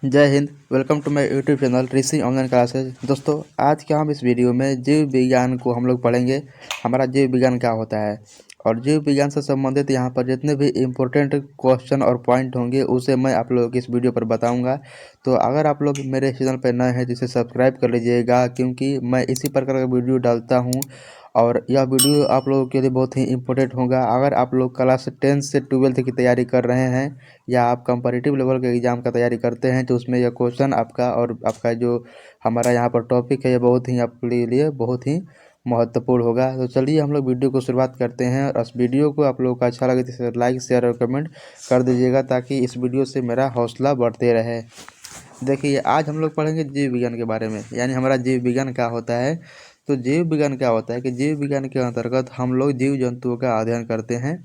जय हिंद। Welcome to my YouTube channel Rishi online classes. दोस्तों, आज के हम इस वीडियो में जीव विज्ञान को हम लोग पढ़ेंगे। हमारा जीव विज्ञान क्या होता है और जीव विज्ञान से संबंधित यहाँ पर जितने भी इम्पोर्टेंट क्वेश्चन और पॉइंट होंगे उसे मैं आप लोगों को इस वीडियो पर बताऊंगा। तो अगर आप लोग मेरे चैनल पर नए हैं तो इसे सब्सक्राइब कर लीजिएगा, क्योंकि मैं इसी प्रकार का वीडियो डालता हूँ और यह वीडियो आप लोगों के लिए बहुत ही इम्पोर्टेंट होगा। अगर आप लोग क्लास 10 से 12 की तैयारी कर रहे हैं या आप कंपैरेटिव लेवल के एग्ज़ाम का तैयारी करते हैं तो उसमें यह क्वेश्चन आपका और आपका जो हमारा यहाँ पर टॉपिक है, यह बहुत ही आपके लिए बहुत ही महत्वपूर्ण होगा। तो चलिए हम लोग वीडियो को शुरुआत करते हैं और इस वीडियो को आप लोगों को अच्छा लगे तो इसे लाइक शेयर और कमेंट कर दीजिएगा, ताकि इस वीडियो से मेरा हौसला बढ़ते रहे। देखिए, आज हम लोग पढ़ेंगे जीव विज्ञान के बारे में, यानी हमारा जीव विज्ञान क्या होता है। तो जीव विज्ञान क्या होता है कि जीव विज्ञान के अंतर्गत हम लोग जीव जंतुओं का अध्ययन करते हैं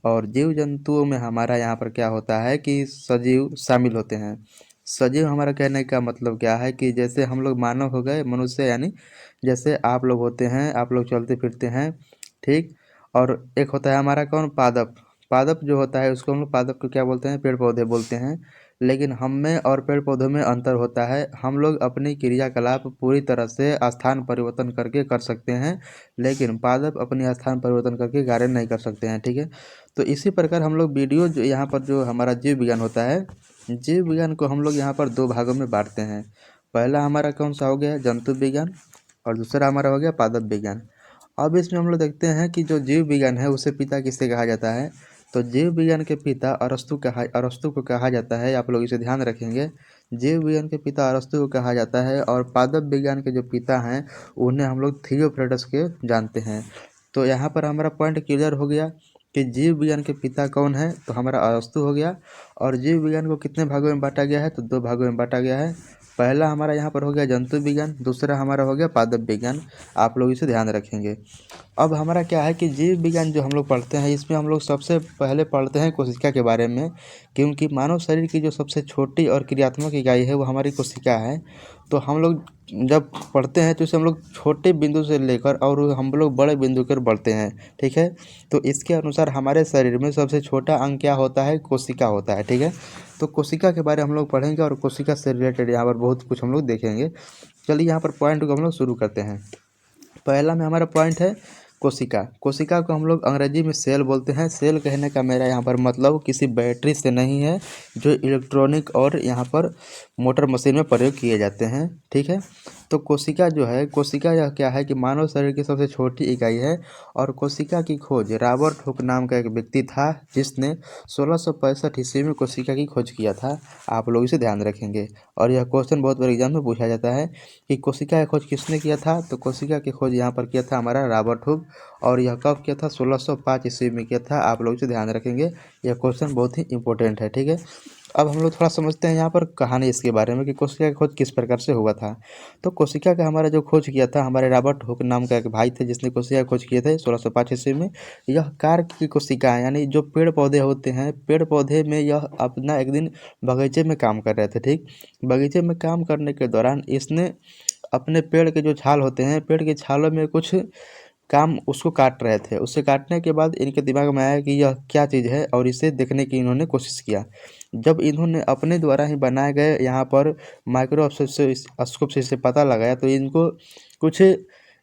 और जीव जंतुओं में हमारा यहाँ पर क्या होता है कि सजीव शामिल होते हैं। सजीव हमारा कहने का मतलब क्या है कि जैसे हम लोग मानव हो गए, मनुष्य, यानी जैसे आप लोग होते हैं, आप लोग चलते फिरते हैं, ठीक। और एक होता है हमारा कौन, पादप। पादप जो होता है उसको हम लोग पादप को क्या बोलते हैं, पेड़ पौधे बोलते हैं। लेकिन हम में और पेड़ पौधों में अंतर होता है। हम लोग अपनी क्रियाकलाप पूरी तरह से स्थान परिवर्तन करके कर सकते हैं, लेकिन पादप अपनी स्थान परिवर्तन करके कार्य नहीं कर सकते हैं, ठीक है। तो इसी प्रकार हम लोग वीडियो जो यहाँ पर जो हमारा जीव विज्ञान होता है, जीव विज्ञान को हम लोग यहाँ पर दो भागों में बांटते हैं। पहला हमारा कौन सा हो गया, जंतु विज्ञान, और दूसरा हमारा हो गया पादप विज्ञान। अब इसमें हम लोग देखते हैं कि जो जीव विज्ञान है उसे पिता किससे कहा जाता है। तो जीव विज्ञान के पिता अरस्तु को कहा जाता है। आप लोग इसे ध्यान रखेंगे, जीव विज्ञान के पिता अरस्तु को कहा जाता है और पादप विज्ञान के जो पिता हैं उन्हें हम लोग थियोफ्रेडस के जानते हैं। तो यहाँ पर हमारा पॉइंट क्लियर हो गया कि जीव विज्ञान के पिता कौन है, तो हमारा अरस्तु हो गया। और जीव विज्ञान को कितने भागों में बांटा गया है, तो दो भागों में बांटा गया है। पहला हमारा यहाँ पर हो गया जंतु विज्ञान, दूसरा हमारा हो गया पादप विज्ञान। आप लोग इसे ध्यान रखेंगे। अब हमारा क्या है कि जीव विज्ञान जो हम लोग पढ़ते हैं इसमें हम लोग सबसे पहले पढ़ते हैं कोशिका के बारे में, क्योंकि मानव शरीर की जो सबसे छोटी और क्रियात्मक इकाई है वो हमारी कोशिका है। तो हम लोग जब पढ़ते हैं तो इसे हम लोग छोटे बिंदु से लेकर और हम लोग बड़े बिंदु पर बढ़ते हैं, ठीक है। तो इसके अनुसार हमारे शरीर में सबसे छोटा अंग क्या होता है, कोशिका होता है, ठीक है। तो कोशिका के बारे में हम लोग पढ़ेंगे और कोशिका से रिलेटेड यहाँ पर बहुत कुछ हम लोग देखेंगे। चलिए यहाँ पर पॉइंट को हम लोग शुरू करते हैं। पहला में हमारा पॉइंट है कोशिका। कोशिका को हम लोग अंग्रेजी में सेल बोलते हैं। सेल कहने का मेरा यहाँ पर मतलब किसी बैटरी से नहीं है, जो इलेक्ट्रॉनिक और यहाँ पर मोटर मशीन में प्रयोग किए जाते हैं, ठीक है। तो कोशिका जो है, कोशिका यह क्या है कि मानव शरीर की सबसे छोटी इकाई है। और कोशिका की खोज रॉबर्ट हुक नाम का एक व्यक्ति था, जिसने 1665 ईस्वी में कोशिका की खोज किया था। आप लोग इसे ध्यान रखेंगे और यह क्वेश्चन बहुत बार एग्जाम में पूछा जाता है कि कोशिका की खोज किसने किया था। तो कोशिका की खोज यहाँ पर किया था हमारा रॉबर्ट हुक, और यह कब किया था, 1605 ईस्वी में किया था। आप लोग इसे ध्यान रखेंगे, यह क्वेश्चन बहुत ही इंपॉर्टेंट है, ठीक है। अब हम लोग थोड़ा समझते हैं यहाँ पर कहानी इसके बारे में कि कोशिका की खोज किस प्रकार से हुआ था। तो कोशिका का हमारा जो खोज किया था, हमारे रॉबर्ट हुक नाम का एक भाई थे जिसने कोशिका की खोज किए थे 1605 ईस्वी में। यह कार्य की कोशिका, यानी जो पेड़ पौधे होते हैं, पेड़ पौधे में यह अपना एक दिन बगीचे में काम कर रहे थे, ठीक। बगीचे में काम करने के दौरान इसने अपने पेड़ के जो छाल होते हैं, पेड़ के छालों में कुछ काम उसको काट रहे थे। उसे काटने के बाद इनके दिमाग में आया कि यह क्या चीज़ है, और इसे देखने की इन्होंने कोशिश किया। जब इन्होंने अपने द्वारा ही बनाए गए यहाँ पर माइक्रोस्कोप से स्कोप से इसे पता लगाया, तो इनको कुछ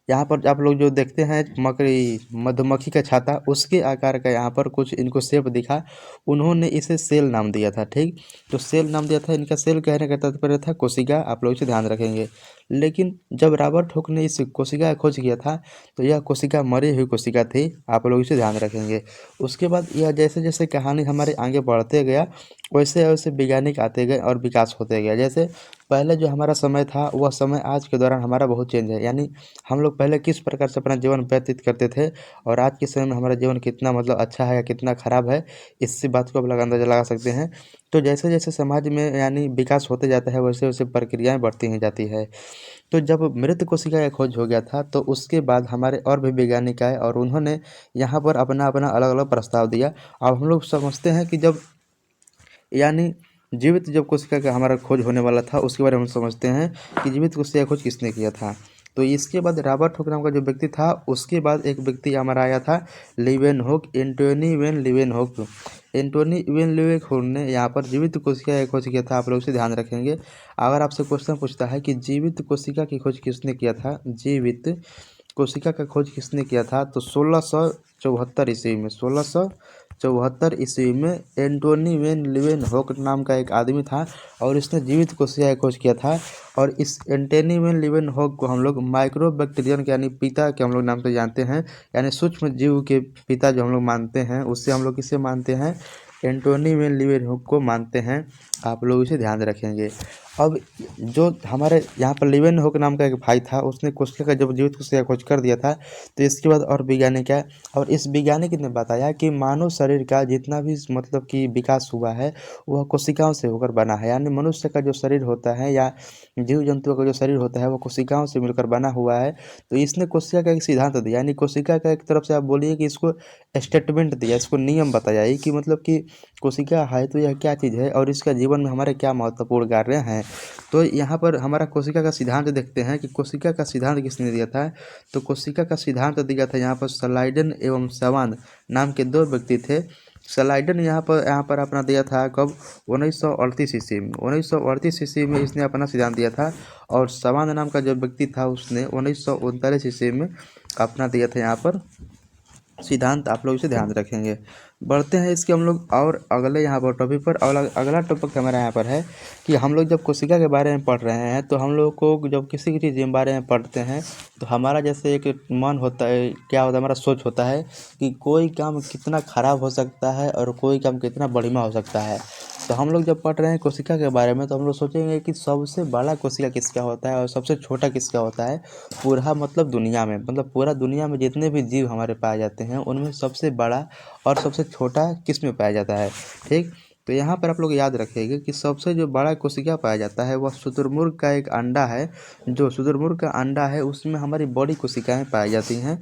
यहाँ पर आप लोग जो देखते हैं मकड़ी, मधुमक्खी का छाता, उसके आकार का यहाँ पर कुछ इनको शेप दिखा। उन्होंने इसे सेल नाम दिया था, ठीक। तो सेल नाम दिया था इनका। सेल कहने का तात्पर्य था कोशिका। आप लोग इसे ध्यान रखेंगे। लेकिन जब रॉबर्ट हुक ने इस कोशिका का खोज किया था तो यह कोशिका मरी हुई कोशिका थी। आप लोग इसे ध्यान रखेंगे। उसके बाद यह जैसे जैसे कहानी हमारे आगे बढ़ते गया, वैसे वैसे वैज्ञानिक आते गए और विकास होते गया। जैसे पहले जो हमारा समय था वह समय आज के दौरान हमारा बहुत चेंज है, यानी हम लोग पहले किस प्रकार से अपना जीवन व्यतीत करते थे और आज के समय में हमारा जीवन कितना मतलब अच्छा है या कितना ख़राब है, इससे बात को आप लोग अंदाज़ा लगा सकते हैं। तो जैसे जैसे समाज में यानी विकास होते जाता है, वैसे वैसे प्रक्रियाएं बढ़ती ही जाती है। तो जब मृत कोशिका का खोज हो गया था तो उसके बाद हमारे और भी वैज्ञानिक आए और उन्होंने यहाँ पर अपना अपना अलग अलग प्रस्ताव दिया। अब हम लोग समझते हैं कि जब यानी जीवित जब कोशिका का हमारा खोज होने वाला था, उसके बारे में हम समझते हैं कि जीवित कोशिका का खोज किसने किया था। तो इसके बाद रॉबर्ट हुक नाम का जो व्यक्ति था, उसके बाद एक व्यक्ति हमारा आया था Leeuwenhoek, Antonie van Leeuwenhoek. Antonie van Leeuwenhoek ने यहाँ पर जीवित कोशिका की खोज किया था, आप लोग इसे ध्यान रखेंगे। अगर आपसे क्वेश्चन पूछता है कि जीवित कोशिका की खोज किसने किया था, जीवित कोशिका का खोज किसने किया था, तो 1674 ईस्वी में, 1674 ईस्वी में एंटोनी वेन लीवेनहुक नाम का एक आदमी था और इसने जीवित कोशिका की खोज किया था। और इस एंटोनी वेन लीवेनहुक को हम लोग माइक्रोबैक्टीरियन के यानी पिता के हम लोग नाम से जानते हैं, यानी सूक्ष्म जीव के पिता जो हम लोग मानते हैं, उससे हम लोग किसे मानते हैं, एंटोनी वेन लीवेनहुक को मानते हैं। आप लोग इसे ध्यान रखेंगे। अब जो हमारे यहाँ पर लीवेनहुक नाम का एक भाई था, उसने कोशिका का जब जीवित कोशिका खोज कर दिया था, तो इसके बाद और वैज्ञानिक है, और इस वैज्ञानिक ने बताया कि मानव शरीर का जितना भी मतलब कि विकास हुआ है वह कोशिकाओं से होकर बना है। यानी मनुष्य का जो शरीर होता है या जीव जंतुओं का जो शरीर होता है वो कोशिकाओं से मिलकर बना हुआ है। तो इसने कोशिका का एक सिद्धांत दिया, यानी कोशिका का एक तरफ से आप बोलिए कि इसको स्टेटमेंट दिया, इसको नियम बताया कि मतलब कि कोशिका है तो यह क्या चीज़ है और इसका जीवन में हमारे क्या महत्वपूर्ण कार्य हैं। तो यहाँ पर हमारा कोशिका का सिद्धांत देखते हैं कि कोशिका का सिद्धांत किसने दिया था। तो कोशिका का सिद्धांत दिया था यहाँ पर स्लाइडन एवं सवान नाम के दो व्यक्ति थे। स्लाइडन यहाँ पर अपना दिया था कब, 1938 ईस्वी में, 1938 ईस्वी में इसने अपना सिद्धांत दिया था। और सवान नाम का जो व्यक्ति था उसने 1939 ईस्वी में अपना दिया था यहाँ पर सिद्धांत। आप लोग इसे ध्यान रखेंगे। बढ़ते हैं इसके हम लोग और अगले यहाँ पर टॉपिक पर। और अगला टॉपिक हमारा यहाँ पर है कि हम लोग जब कोशिका के बारे में पढ़ रहे हैं तो हम लोग को जब किसी चीज़ के बारे में पढ़ते हैं तो हमारा जैसे एक मन होता है, क्या होता है, हमारा सोच होता है कि कोई काम कितना ख़राब हो सकता है और कोई काम कितना बढ़िया हो सकता है। तो हम लोग जब पढ़ रहे हैं कोशिका के बारे में तो हम लोग सोचेंगे कि सबसे बड़ा कोशिका किसका होता है और सबसे छोटा किसका होता है। पूरा मतलब दुनिया में, मतलब पूरा दुनिया में जितने भी जीव हमारे पाए जाते हैं उनमें सबसे बड़ा और सबसे छोटा किस में पाया जाता है। ठीक, तो यहाँ पर आप लोग याद रखिएगा कि सबसे जो बड़ा कोशिका पाया जाता है वह शुतुरमुर्ग का एक अंडा है। जो शुतुरमुर्ग का अंडा है उसमें हमारी बड़ी कोशिकाएं पाई जाती हैं।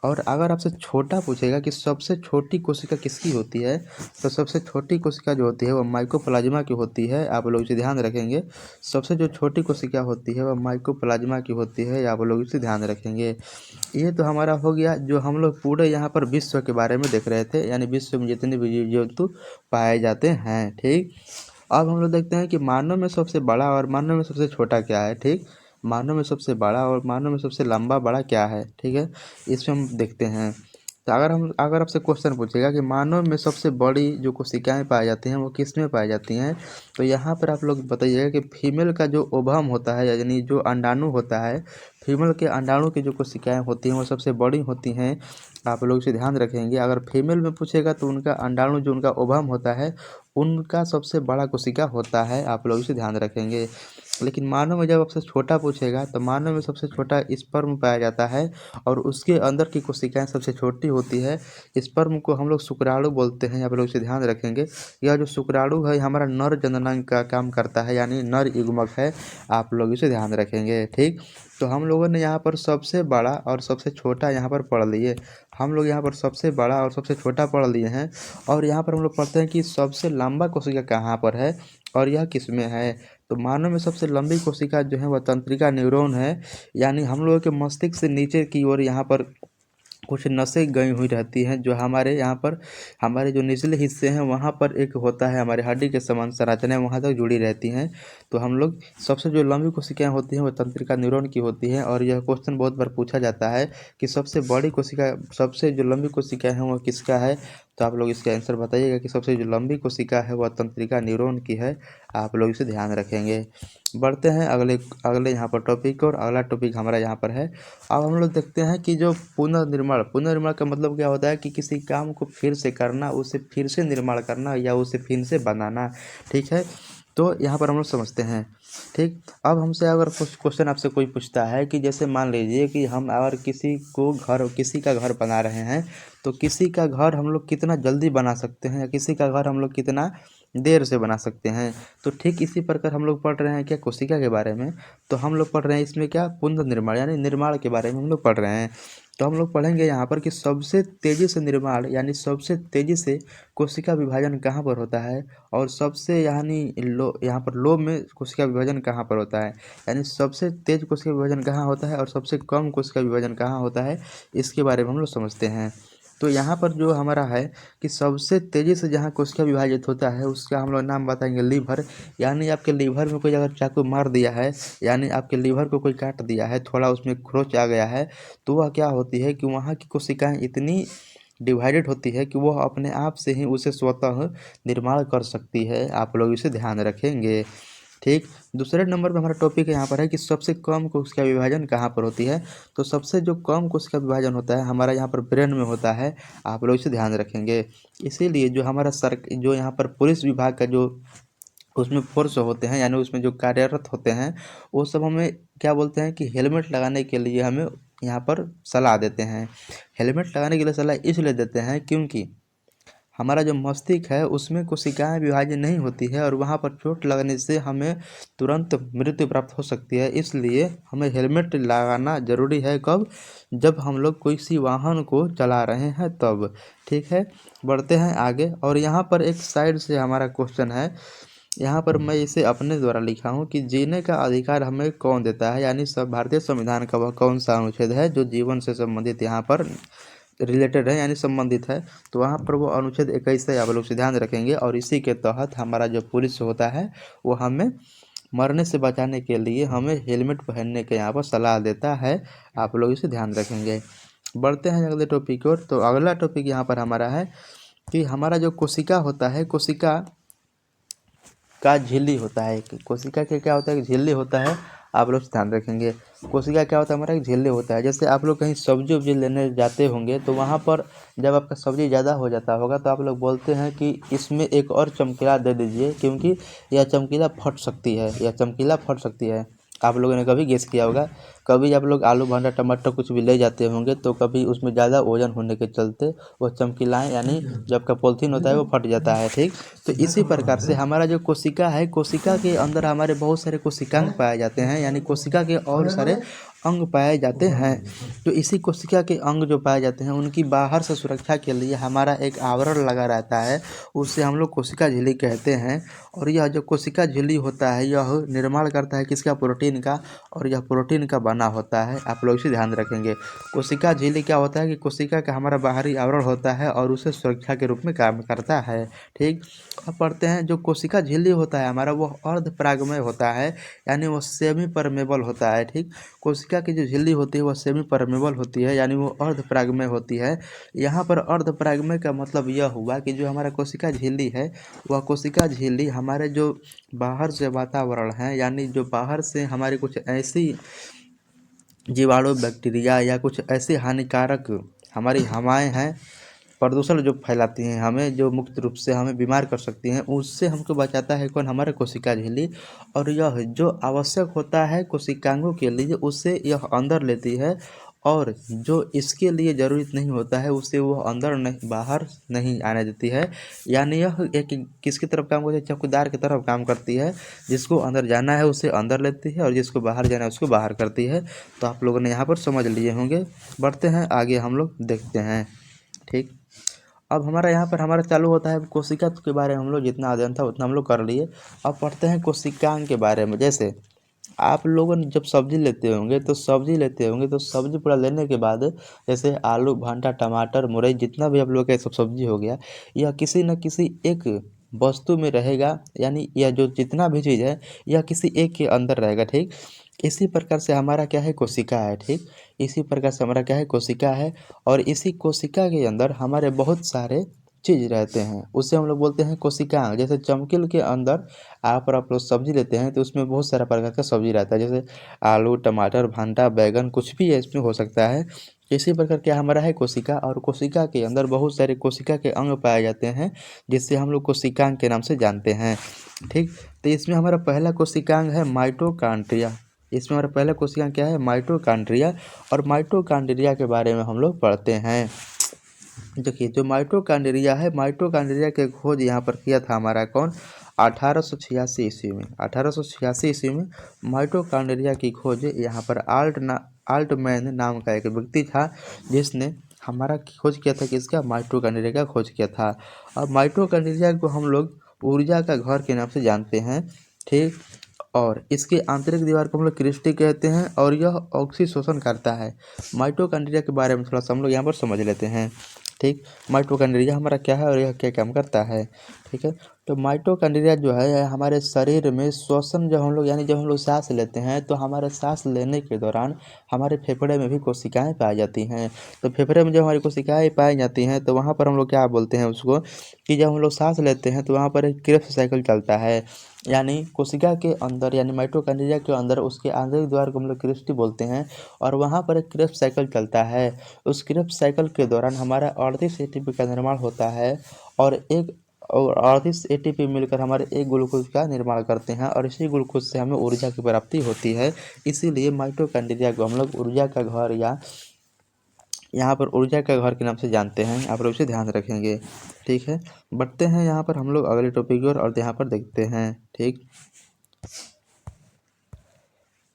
और अगर आपसे छोटा पूछेगा कि सबसे छोटी कोशिका किसकी होती है, तो सबसे छोटी कोशिका जो होती है वह माइकोप्लाज्मा की होती है। आप लोग इसे ध्यान रखेंगे। सबसे जो छोटी कोशिका होती है वह माइकोप्लाज्मा की होती है, आप लोग इसे ध्यान रखेंगे। ये तो हमारा हो गया जो हम लोग पूरे यहाँ पर विश्व के बारे में देख रहे थे, यानी विश्व में जितने भी जीव जंतु पाए जाते हैं। ठीक, अब हम लोग देखते हैं कि मानव में सबसे बड़ा और मानव में सबसे छोटा क्या है। ठीक, मानव में सबसे बड़ा और मानव में सबसे लंबा बड़ा क्या है। ठीक है, इसमें हम देखते हैं। तो अगर आपसे क्वेश्चन पूछेगा कि मानव में सबसे बड़ी जो कोशिकाएं पाई जाती हैं वो किस में पाई जाती हैं, तो यहाँ पर आप लोग बताइएगा कि फीमेल का जो ओवम होता है, यानी जो अंडाणु होता है, फीमेल के अंडाणु की जो कोशिकाएं होती हैं वो सबसे बड़ी होती हैं। आप लोग इसे ध्यान रखेंगे। अगर फीमेल में पूछेगा तो उनका अंडाणु जो उनका ओवम होता है उनका सबसे बड़ा कोशिका होता है। आप लोग इसे ध्यान रखेंगे। लेकिन मानव में जब आपसे छोटा पूछेगा तो मानव में सबसे छोटा स्पर्म पाया जाता है और उसके अंदर की कोशिकाएं सबसे छोटी होती है। स्पर्म को हम लोग शुक्राणु बोलते हैं। आप लोग इसे ध्यान रखेंगे। यह जो शुक्राणु है हमारा नर जननांग का काम करता है, यानी नर युग्मक है। आप लोग इसे ध्यान रखेंगे। ठीक, तो हम लोगों ने यहाँ पर सबसे बड़ा और सबसे छोटा यहाँ पर पढ़ लिए। हम लोग यहाँ पर सबसे बड़ा और सबसे छोटा पढ़ लिए हैं। और यहाँ पर हम लोग पढ़ते हैं कि सबसे लंबा कोशिका कहाँ पर है और यह किस में है। तो मानव में सबसे लंबी कोशिका जो है वह तंत्रिका न्यूरॉन है, यानी हम लोगों के मस्तिष्क से नीचे की ओर यहाँ पर कुछ नसें गई हुई रहती हैं जो हमारे यहाँ पर हमारे जो निचले हिस्से हैं वहाँ पर एक होता है हमारे हड्डी के समान संरचनाएं वहाँ तक जुड़ी रहती हैं। तो हम लोग सबसे जो लंबी कोशिकाएं होती हैं वो तंत्रिका न्यूरॉन की होती हैं। और यह क्वेश्चन बहुत बार पूछा जाता है कि सबसे बड़ी कोशिका, सबसे जो लंबी कोशिका है वह किसका है। तो आप लोग इसका आंसर बताइएगा कि सबसे जो लंबी कोशिका है वह तंत्रिका न्यूरॉन की है। आप लोग इसे ध्यान रखेंगे। बढ़ते हैं अगले अगले यहाँ पर टॉपिक और अगला टॉपिक हमारा यहाँ पर है। अब हम लोग देखते हैं कि जो पुनर्निर्माण, पुनर्निर्माण का मतलब क्या होता है कि किसी काम को फिर से करना, उसे फिर से निर्माण करना या उसे फिर से बनाना। ठीक है, तो यहाँ पर हम लोग समझते हैं। ठीक, अब हमसे अगर कुछ क्वेश्चन आपसे कोई पूछता है कि जैसे मान लीजिए कि हम अगर किसी का घर बना रहे हैं तो किसी का घर हम लोग कितना जल्दी बना सकते हैं या किसी का घर हम लोग कितना देर से बना सकते हैं। तो ठीक इसी प्रकार हम लोग पढ़ रहे हैं क्या, कोशिका के बारे में। तो हम लोग पढ़ रहे हैं इसमें क्या, पुनर्निर्माण यानी निर्माण के बारे में हम लोग पढ़ रहे हैं। तो हम लोग पढ़ेंगे यहाँ पर कि सबसे तेज़ी से निर्माण यानी सबसे तेज़ी से कोशिका विभाजन कहाँ पर होता है, और सबसे यानी लो यहाँ पर लो में कोशिका विभाजन कहाँ पर होता है, यानी सबसे तेज़ कोशिका विभाजन कहाँ होता है और सबसे कम कोशिका विभाजन कहाँ होता है, इसके बारे में हम लोग समझते हैं। तो यहाँ पर जो हमारा है कि सबसे तेज़ी से जहाँ कोशिका विभाजित होता है उसका हम लोग नाम बताएंगे लीवर। यानी आपके लीवर में कोई अगर चाकू मार दिया है, यानी आपके लीवर को कोई काट दिया है, थोड़ा उसमें खरोच आ गया है, तो वह क्या होती है कि वहाँ की कोशिकाएं इतनी डिवाइडेड होती है कि वह अपने आप से ही उसे स्वतः निर्माण कर सकती है। आप लोग इसे ध्यान रखेंगे। ठीक, दूसरे नंबर पे हमारा टॉपिक यहाँ पर है कि सबसे कम कोशिका विभाजन कहाँ पर होती है। तो सबसे जो कम कोशिका विभाजन होता है हमारा यहाँ पर ब्रेन में होता है। आप लोग इसे ध्यान रखेंगे। इसीलिए जो हमारा जो यहाँ पर पुलिस विभाग का जो उसमें फोर्स होते हैं, यानी उसमें जो कार्यरत होते हैं, वो सब हमें क्या बोलते हैं कि हेलमेट लगाने के लिए हमें यहाँ पर सलाह देते हैं। हेलमेट लगाने के लिए सलाह इसलिए देते हैं क्योंकि हमारा जो मस्तिष्क है उसमें कोशिकाएं विभाजन नहीं होती है और वहाँ पर चोट लगने से हमें तुरंत मृत्यु प्राप्त हो सकती है। इसलिए हमें हेलमेट लगाना ज़रूरी है। कब? जब हम लोग किसी वाहन को चला रहे हैं तब। ठीक है, बढ़ते हैं आगे। और यहाँ पर एक साइड से हमारा क्वेश्चन है, यहाँ पर मैं इसे अपने द्वारा लिखा हूँ कि जीने का अधिकार हमें कौन देता है, यानी सब भारतीय संविधान का वह कौन सा अनुच्छेद है जो जीवन से संबंधित यहाँ पर रिलेटेड है यानी संबंधित है। तो वहाँ पर वो अनुच्छेद 21 है, आप लोग से ध्यान रखेंगे। और इसी के तहत हमारा जो पुलिस होता है वो हमें मरने से बचाने के लिए हमें हेलमेट पहनने के यहाँ पर सलाह देता है। आप लोग इसे ध्यान रखेंगे। बढ़ते हैं अगले टॉपिक की ओर। तो अगला टॉपिक यहाँ पर हमारा है कि हमारा जो कोशिका होता है, कोशिका का झिल्ली होता है। कोशिका के क्या होता है कि झिल्ली होता है। आप लोग ध्यान रखेंगे। कोशिका क्या होता है हमारा, एक झिल्ली होता है। जैसे आप लोग कहीं सब्जी उब्जी लेने जाते होंगे तो वहाँ पर जब आपका सब्जी ज़्यादा हो जाता होगा तो आप लोग बोलते हैं कि इसमें एक और चमकीला दे दीजिए क्योंकि यह चमकीला फट सकती है, यह चमकीला फट सकती है। आप लोगों ने कभी गेस किया होगा, कभी आप लोग आलू भांटा टमाटर कुछ भी ले जाते होंगे तो कभी उसमें ज़्यादा वजन होने के चलते वो चमकीलाएँ यानी जो आपका पॉलीथीन होता है वो फट जाता है। ठीक, तो इसी प्रकार से हमारा जो कोशिका है, कोशिका के अंदर हमारे बहुत सारे कोशिकांग पाए जाते हैं, यानी कोशिका के और सारे अंग पाए जाते हैं। तो इसी कोशिका के अंग जो पाए जाते हैं उनकी बाहर से सुरक्षा के लिए हमारा एक आवरण लगा रहता है, उससे हम लोग कोशिका झिल्ली कहते हैं। और यह जो कोशिका झिल्ली होता है यह निर्माण करता है किसका, प्रोटीन का, और यह प्रोटीन का बना होता है। आप लोग इसे ध्यान रखेंगे। कोशिका झिल्ली क्या होता है कि कोशिका का हमारा बाहरी आवरण होता है और उसे सुरक्षा के रूप में काम करता है। ठीक, अब पढ़ते हैं। जो कोशिका झिल्ली होता है हमारा वो अर्धपरागमय होता है, यानी वो सेमी परमेबल होता है। ठीक, कोशिका की जो झिल्ली होती है वो सेमी परमेबल होती है, यानी वो अर्धपरागमय होती है। यहाँ पर अर्धपरागमय का मतलब यह हुआ कि जो हमारा कोशिका झिल्ली है वह कोशिका झिल्ली हमारे जो बाहर से वातावरण है, यानी जो बाहर से हमारी कुछ ऐसी जीवाणु बैक्टीरिया या कुछ ऐसे हानिकारक हमारी हवाएं हैं, प्रदूषण जो फैलाती हैं हमें, जो मुक्त रूप से हमें बीमार कर सकती हैं, उससे हमको बचाता है कौन, हमारा कोशिका झिल्ली। और यह जो आवश्यक होता है कोशिकांगों के लिए उसे यह अंदर लेती है, और जो इसके लिए ज़रूरत नहीं होता है उसे वो अंदर नहीं, बाहर नहीं आने देती है। यानी यह एक किसकी तरफ काम करती है, चौकीदार की तरफ काम करती है। जिसको अंदर जाना है उसे अंदर लेती है और जिसको बाहर जाना है उसको बाहर करती है। तो आप लोगों ने यहाँ पर समझ लिए होंगे। बढ़ते हैं आगे, हम लोग देखते हैं। ठीक, अब हमारा यहाँ पर हमारा चालू होता है कोशिका के बारे में हम लोग जितना अध्ययन था उतना हम लोग कर लिए। अब पढ़ते हैं कोशिकांग के बारे में। जैसे आप लोगों ने जब सब्जी लेते होंगे तो सब्जी पूरा लेने के बाद जैसे आलू भांटा टमाटर मुरई जितना भी आप लोग का सब सब्जी हो गया, यह किसी न किसी एक वस्तु में रहेगा, यानी यह जो जितना भी चीज़ है यह किसी एक के अंदर रहेगा। ठीक, इसी प्रकार से हमारा क्या है, कोशिका है। ठीक, इसी प्रकार से हमारा क्या है, कोशिका है। और इसी कोशिका के अंदर हमारे बहुत सारे चीज़ रहते हैं, उसे हम लोग बोलते हैं कोशिकांग। जैसे चमकील के अंदर आप लोग सब्जी लेते हैं तो उसमें बहुत सारा प्रकार का सब्जी रहता है, जैसे आलू टमाटर भांटा बैगन कुछ भी है इसमें हो सकता है। इसी प्रकार क्या हमारा है, कोशिका। और कोशिका के अंदर बहुत सारे कोशिका के अंग पाए जाते हैं जिससे हम लोग कोशिकांग के नाम से जानते हैं। ठीक, तो इसमें हमारा पहला कोशिकांग है माइटोकॉन्ड्रिया। इसमें हमारा पहला कोशिकांग क्या है, माइटोकॉन्ड्रिया। और माइटोकॉन्ड्रिया के बारे में हम लोग पढ़ते हैं। देखिए जो माइटोकॉन्ड्रिया है, माइटोकॉन्ड्रिया के खोज यहाँ पर किया था हमारा कौन, 1886 ईस्वी में। 1886 ईस्वी में माइटोकॉन्ड्रिया की खोज यहाँ पर आल्टमैन नाम का एक व्यक्ति था जिसने हमारा खोज किया था, किसका, माइटोकॉन्ड्रिया का खोज किया था। अब माइटोकॉन्ड्रिया को हम लोग ऊर्जा का घर के नाम से जानते हैं, ठीक। और इसके आंतरिक दीवार को हम लोग क्रिस्टी कहते हैं और यह ऑक्सीशोषण करता है। माइटोकॉन्ड्रिया के बारे में थोड़ा सा हम लोग यहाँ पर समझ लेते हैं, ठीक। माइटोकॉन्ड्रिया हमारा क्या है और यह क्या काम करता है, ठीक है। तो माइटोकॉन्ड्रिया जो है हमारे शरीर में श्वसन, जब हम लोग यानी जब हम लोग सांस लेते हैं तो हमारे सांस लेने के दौरान हमारे फेफड़े में भी कोशिकाएं पाई जाती हैं। तो फेफड़े में जब हमारी कोशिकाएं पाई जाती हैं तो वहाँ पर हम लोग क्या बोलते हैं उसको, कि जब हम लोग सांस लेते हैं तो वहाँ पर एक क्रेब्स साइकिल चलता है। यानी कोशिका के अंदर यानी माइटोकॉन्ड्रिया के अंदर उसके आंतरिक द्वार को हम लोग क्रिस्टी बोलते हैं और वहाँ पर एक क्रेब्स साइकिल चलता है। उस क्रेब्स साइकिल के दौरान हमारा 38 एटीपी का निर्माण होता है और 38 एटीपी मिलकर हमारे एक ग्लूकोज का निर्माण करते हैं और इसी ग्लूकोज से हमें ऊर्जा की प्राप्ति होती है। इसीलिए माइटोकॉन्ड्रिया को हम लोग ऊर्जा का घर या यहाँ पर ऊर्जा का घर के नाम से जानते हैं। आप लोग इसे ध्यान रखेंगे, ठीक है। बढ़ते हैं यहाँ पर हम लोग अगले टॉपिक की ओर और यहाँ पर देखते हैं, ठीक।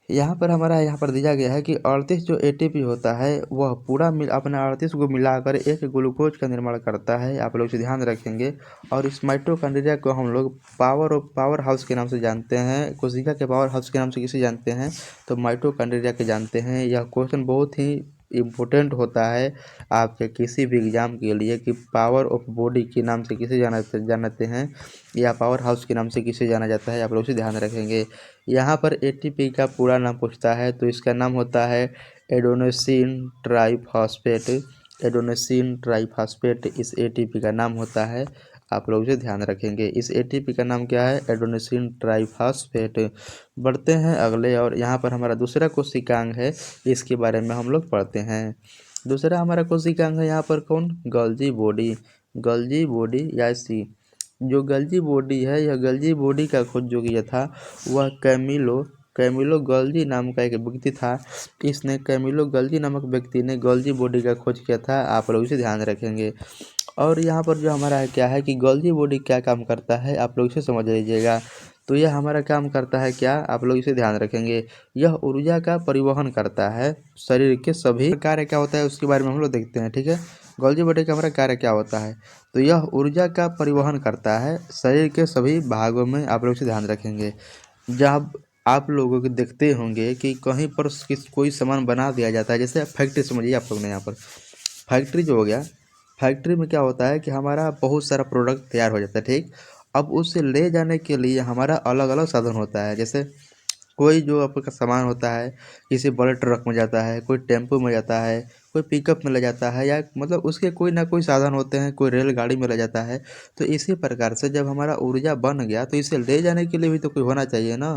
यहाँ पर हमारा यहाँ पर दिया गया है कि 38 जो एटीपी होता है वह पूरा अपने 38 को मिलाकर एक ग्लूकोज का निर्माण करता है। आप लोग इसे ध्यान रखेंगे। और इस माइटोकॉन्ड्रिया को हम लोग पावर हाउस के नाम से जानते हैं। कोशिका के पावर हाउस के नाम से किसे जानते हैं, तो माइटोकॉन्ड्रिया के जानते हैं। यह क्वेश्चन बहुत ही इम्पोर्टेंट होता है आपके किसी भी एग्जाम के लिए कि पावर ऑफ बॉडी के नाम से किसे जानते हैं या पावर हाउस के नाम से किसे जाना जाता है। आप लोग इसे ध्यान रखेंगे। यहाँ पर एटीपी का पूरा नाम पूछता है तो इसका नाम होता है एडोनोसिन ट्राइफॉस्फेट। एडोनोसिन ट्राइफॉस्फेट इस एटीपी का नाम होता है। आप लोग इसे ध्यान रखेंगे। इस एटीपी का नाम क्या है, एडोनोसिन ट्राइफॉस्फेट। बढ़ते हैं अगले और यहाँ पर हमारा दूसरा कोशिकांग है, इसके बारे में हम लोग पढ़ते हैं। दूसरा हमारा कोशिकांग है यहाँ पर कौन, गल्जी बॉडी। गल्जी बॉडी या सी जो गल्जी बॉडी है, यह गल्जी बॉडी का खोज जो किया था वह कैमिलो गल्जी नाम का एक व्यक्ति था। इसने कैमिलो गल्जी नामक व्यक्ति ने गल्जी बॉडी का खोज किया था। आप लोग इसे ध्यान रखेंगे। और यहाँ पर जो हमारा है क्या है कि गल्जी बॉडी क्या काम करता है, आप लोग इसे समझ लीजिएगा। तो यह हमारा काम करता है क्या, आप लोग इसे ध्यान रखेंगे। यह ऊर्जा का परिवहन करता है। शरीर के सभी कार्य क्या होता है उसके बारे में हम लोग देखते हैं, ठीक है। गॉल्जी बॉडी का हमारा कार्य क्या होता है, तो यह ऊर्जा का परिवहन करता है शरीर के सभी भागों में। आप लोग इसे ध्यान रखेंगे। जब आप लोगों को देखते होंगे कि कहीं पर कोई सामान बना दिया जाता है, जैसे फैक्ट्री समझिए आप लोग ने, यहाँ पर फैक्ट्री जो हो गया, फैक्ट्री में क्या होता है कि हमारा बहुत सारा प्रोडक्ट तैयार हो जाता है, ठीक। अब उसे ले जाने के लिए हमारा अलग अलग साधन होता है। जैसे कोई जो आपका सामान होता है किसी बड़े ट्रक में जाता है, कोई टेम्पो में जाता है, कोई पिकअप में ले जाता है, या मतलब उसके कोई ना कोई साधन होते हैं, कोई रेलगाड़ी में ले जाता है। तो इसी प्रकार से जब हमारा ऊर्जा बन गया तो इसे ले जाने के लिए भी तो कोई होना चाहिए ना।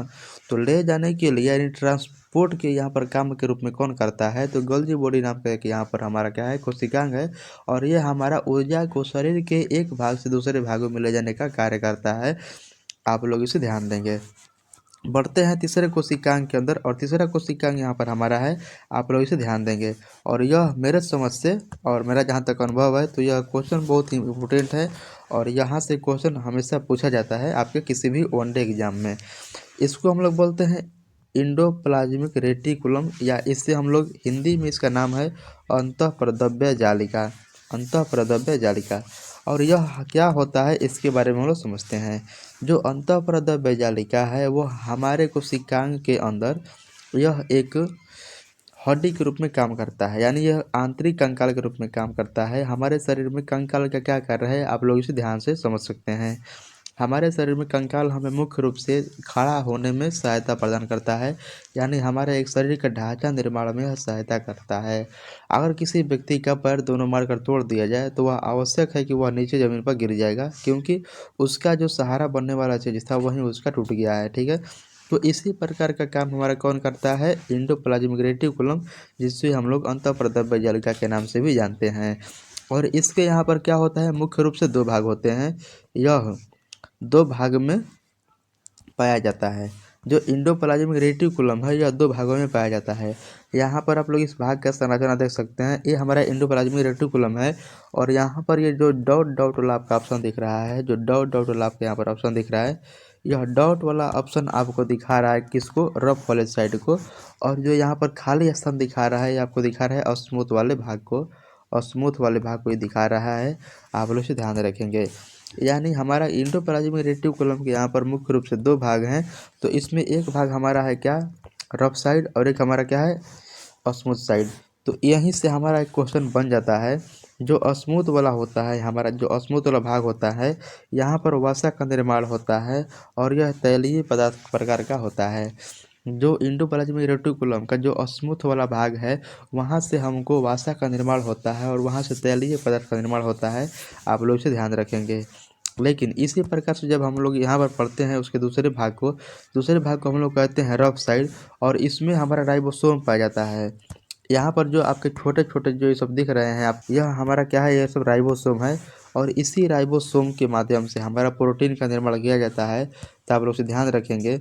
तो ले जाने के लिए यानी ट्रांसपोर्ट के यहाँ पर काम के रूप में कौन करता है, तो गल्जी बॉडी नाम का एक यहाँ पर हमारा क्या है, कोशिकांग है। और ये हमारा ऊर्जा को शरीर के एक भाग से दूसरे भागों में ले जाने का कार्य करता है। आप लोग इसे ध्यान देंगे। बढ़ते हैं तीसरे कोशिकांग के अंदर और तीसरा कोशिकांग यहाँ पर हमारा है। आप लोग इसे ध्यान देंगे। और यह मेरे समझ से और मेरा जहाँ तक अनुभव है तो यह क्वेश्चन बहुत ही इम्पोर्टेंट है और यहाँ से क्वेश्चन हमेशा पूछा जाता है आपके किसी भी वनडे एग्जाम में। इसको हम लोग बोलते हैं इंडोप्लाज्मिक रेटिकुलम, या इससे हम लोग हिंदी में इसका नाम है अंतःप्रद्रव्य जालिका। अंतःप्रद्रव्य जालिका। और यह क्या होता है इसके बारे में हम लोग समझते हैं। जो अंतःप्रद्रव्य जालिका है वो हमारे कोशिकांग के अंदर यह एक हड्डी के रूप में काम करता है, यानी यह आंतरिक कंकाल के रूप में काम करता है। हमारे शरीर में कंकाल का क्या कार्य है आप लोग इसे ध्यान से समझ सकते हैं। हमारे शरीर में कंकाल हमें मुख्य रूप से खड़ा होने में सहायता प्रदान करता है, यानी हमारे एक शरीर का ढांचा निर्माण में यह सहायता करता है। अगर किसी व्यक्ति का पैर दोनों मारकर तोड़ दिया जाए तो वह आवश्यक है कि वह नीचे ज़मीन पर गिर जाएगा, क्योंकि उसका जो सहारा बनने वाला चीज़ था वहीं उसका टूट गया है, ठीक है। तो इसी प्रकार का काम हमारा कौन करता है, इंडोप्लाज्मिक रेटिकुलम, जिससे हम लोग अंतःप्रद्रव्य जालिका के नाम से भी जानते हैं। और इसके यहाँ पर क्या होता है, मुख्य रूप से दो भाग होते हैं। यह दो भाग में पाया जाता है। जो इंडोप्लाज्मिक रेटिकुलम है यह दो भागों में पाया जाता है। यहाँ पर आप लोग इस भाग का संरचना देख सकते हैं। ये हमारा इंडोप्लाज्मिक रेटिकुलम है और यहाँ पर ये जो डॉट डॉट वाला आपका ऑप्शन दिख रहा है, जो डॉट डॉट वाला आपका यहाँ पर ऑप्शन दिख रहा है, यह डॉट वाला ऑप्शन आपको दिखा रहा है किसको, रफ वाले साइड को, और जो यहाँ पर खाली स्थान दिखा रहा है ये आपको दिखा रहा है स्मूथ वाले भाग को, और स्मूथ वाले भाग को ये दिखा रहा है। आप लोग इसे ध्यान रखेंगे। यानी हमारा इंडोप्लाज्मिक रेटिकुलम के यहाँ पर मुख्य रूप से दो भाग हैं। तो इसमें एक भाग हमारा है क्या, रफ साइड, और एक हमारा क्या है, स्मूथ साइड। तो यहीं से हमारा एक क्वेश्चन बन जाता है। जो स्मूथ वाला होता है, हमारा जो स्मूथ वाला भाग होता है, यहाँ पर वसा का निर्माण होता है और यह तैलीय पदार्थ प्रकार का होता है। जो इंडोप्लाज्मिक रेटिकुलम का जो स्मूथ वाला भाग है, वहाँ से हमको वसा का निर्माण होता है और वहाँ से तैलीय पदार्थ का निर्माण होता है। आप लोग इसे ध्यान रखेंगे। लेकिन इसी प्रकार से जब हम लोग यहाँ पर पढ़ते हैं उसके दूसरे भाग को हम लोग कहते हैं रफ साइड, और इसमें हमारा राइबोसोम पाया जाता है। यहाँ पर जो आपके छोटे छोटे जो ये सब दिख रहे हैं आप, यह हमारा क्या है, यह सब राइबोसोम है, और इसी राइबोसोम के माध्यम से हमारा प्रोटीन का निर्माण किया जाता है। तो आप लोग इसे ध्यान रखेंगे।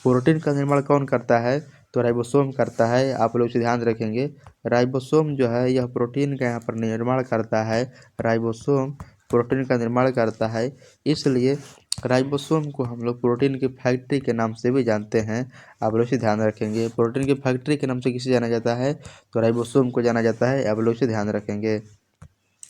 प्रोटीन का निर्माण कौन करता है, तो राइबोसोम करता है। आप लोग इसे ध्यान रखेंगे। राइबोसोम जो है यह प्रोटीन का यहाँ पर निर्माण करता है। राइबोसोम प्रोटीन का निर्माण करता है, इसलिए राइबोसोम को हम लोग प्रोटीन की फैक्ट्री के नाम से भी जानते हैं। आप लोग इसे ध्यान रखेंगे। प्रोटीन की फैक्ट्री के नाम से किसे जाना जाता है, तो राइबोसोम को जाना जाता है। आप लोग इसे ध्यान रखेंगे।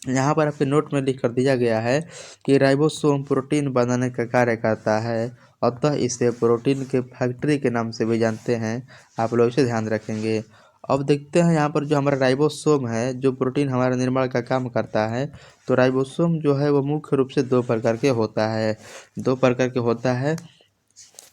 यहाँ पर आपके नोट में लिख कर दिया गया है कि राइबोसोम प्रोटीन बनाने का कार्य करता है, अतः इसे प्रोटीन के फैक्ट्री के नाम से भी जानते हैं। आप लोग इसे ध्यान रखेंगे। अब देखते हैं यहाँ पर जो हमारा राइबोसोम है, जो प्रोटीन हमारा निर्माण का काम करता है, तो राइबोसोम जो है वो मुख्य रूप से दो प्रकार के होता है।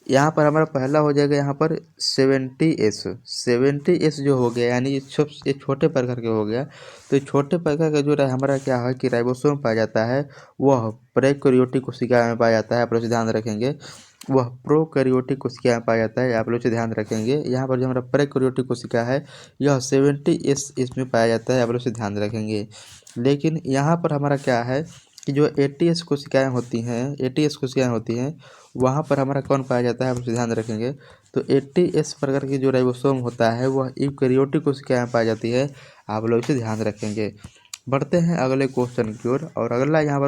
यहाँ पर हमारा पहला हो जाएगा यहाँ पर 70S जो हो गया, यानी ये छोटे प्रकार के हो गया। तो ये छोटे प्रकार का जो हमारा क्या है कि राइबोसोम पाया जाता है, वह प्रोकैरियोटिक कोशिका में पाया जाता है। आप लोग ध्यान रखेंगे। वह प्रोकैरियोटिक कोशिका में पाया जाता है। आप लोग ध्यान रखेंगे। यहाँ पर जो हमारा प्रोकैरियोटिक कोशिका है यह 70S इसमें पाया जाता है। आप लोग ध्यान रखेंगे। लेकिन यहाँ पर हमारा क्या है कि जो 80S कोशिकाएँ होती हैं वहाँ पर हमारा कौन पाया जाता है, आप उसे ध्यान रखेंगे। तो 80S प्रकार की जो राइबोसोम होता है वह यूकेरियोटिक कोशिकाएँ पाई जाती है। आप लोग इसे ध्यान रखेंगे। बढ़ते हैं अगले क्वेश्चन की ओर। और अगला यहाँ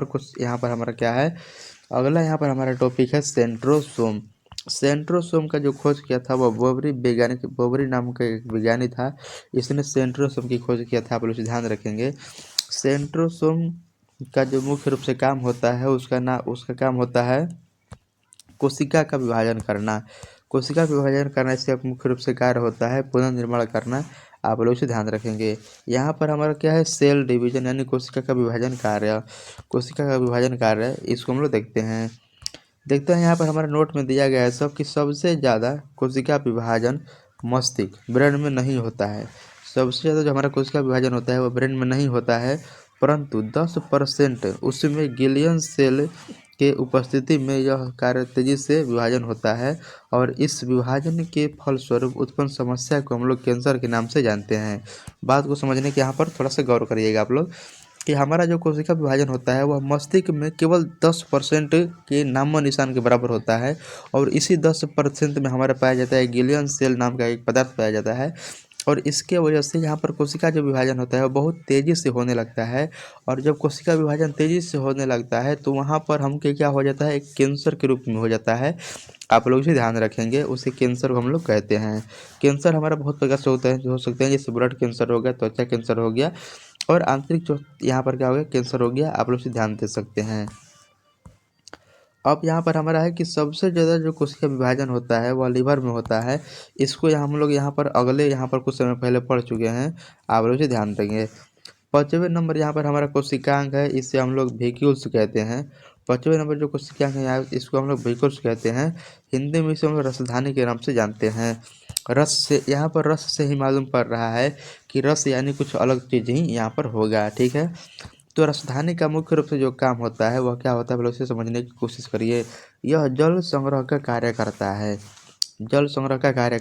पर हमारा क्या है, अगला यहाँ पर हमारा टॉपिक है सेंट्रोसोम। सेंट्रोसोम का जो खोज किया था वह बोबरी नाम का एक विज्ञानी था। इसने सेंट्रोसोम की खोज किया था। आप लोग इसे ध्यान रखेंगे। सेंट्रोसोम का जो मुख्य रूप से काम होता है उसका काम होता है कोशिका का विभाजन करना। इसका मुख्य रूप से कार्य होता है पुनर्निर्माण करना। आप लोग इसे ध्यान रखेंगे। यहाँ पर हमारा क्या है, सेल डिवीजन यानी कोशिका का विभाजन कार्य। इसको हम लोग देखते हैं। यहाँ पर हमारे नोट में दिया गया है कि सबसे ज़्यादा कोशिका विभाजन मस्तिष्क ब्रेन में नहीं होता है। सबसे ज़्यादा जो हमारा कोशिका विभाजन होता है वो ब्रेन में नहीं होता है, परंतु 10% उसमें गिलियन सेल के उपस्थिति में यह कार्य तेजी से विभाजन होता है, और इस विभाजन के फलस्वरूप उत्पन्न समस्या को हम लोग कैंसर के नाम से जानते हैं। बात को समझने के यहाँ पर थोड़ा सा गौर करिएगा आप लोग कि हमारा जो कोशिका विभाजन होता है वह मस्तिष्क में केवल 10% के नामो निशान के बराबर होता है, और इसी 10% में हमारा पाया जाता है गिलियन सेल नाम का एक पदार्थ पाया जाता है। और इसके वजह से यहाँ पर कोशिका जो विभाजन होता है वो बहुत तेज़ी से होने लगता है, और जब कोशिका विभाजन तेज़ी से होने लगता है तो वहाँ पर हमके क्या हो जाता है, एक कैंसर के रूप में हो जाता है। आप लोग इसे ध्यान रखेंगे। उसे कैंसर को हम लोग कहते हैं। कैंसर हमारा बहुत प्रकार से होता है, जो हो सकते हैं जैसे ब्लड कैंसर हो गया, त्वचा कैंसर हो गया, और आंतरिक जो यहाँ पर क्या हो गया, कैंसर हो गया। आप लोग इसे ध्यान दे सकते हैं। अब यहाँ पर हमारा है कि सबसे ज़्यादा जो कोशिका विभाजन होता है वह लीवर में होता है। इसको हम लोग यहाँ पर कुछ समय पहले पढ़ चुके हैं। आप लोग इसे ध्यान देंगे। 5वें नंबर यहाँ पर हमारा कोशिकांग है, इसे हम लोग वेक्यूल्स कहते हैं। 5वें नंबर जो कोशिकांग है यहाँ इसको हम लोग वेक्यूल्स कहते हैं। हिंदी में इसे हम लोग रसधानी के नाम से जानते हैं। यहाँ पर रस से ही मालूम पड़ रहा है कि रस यानी कुछ अलग चीज़ ही यहाँ पर होगा। ठीक है। तो रसधानी का मुख्य रूप से जो काम होता है वह क्या होता है, इसे समझने की कोशिश करिए। यह जल संग्रह का कार्य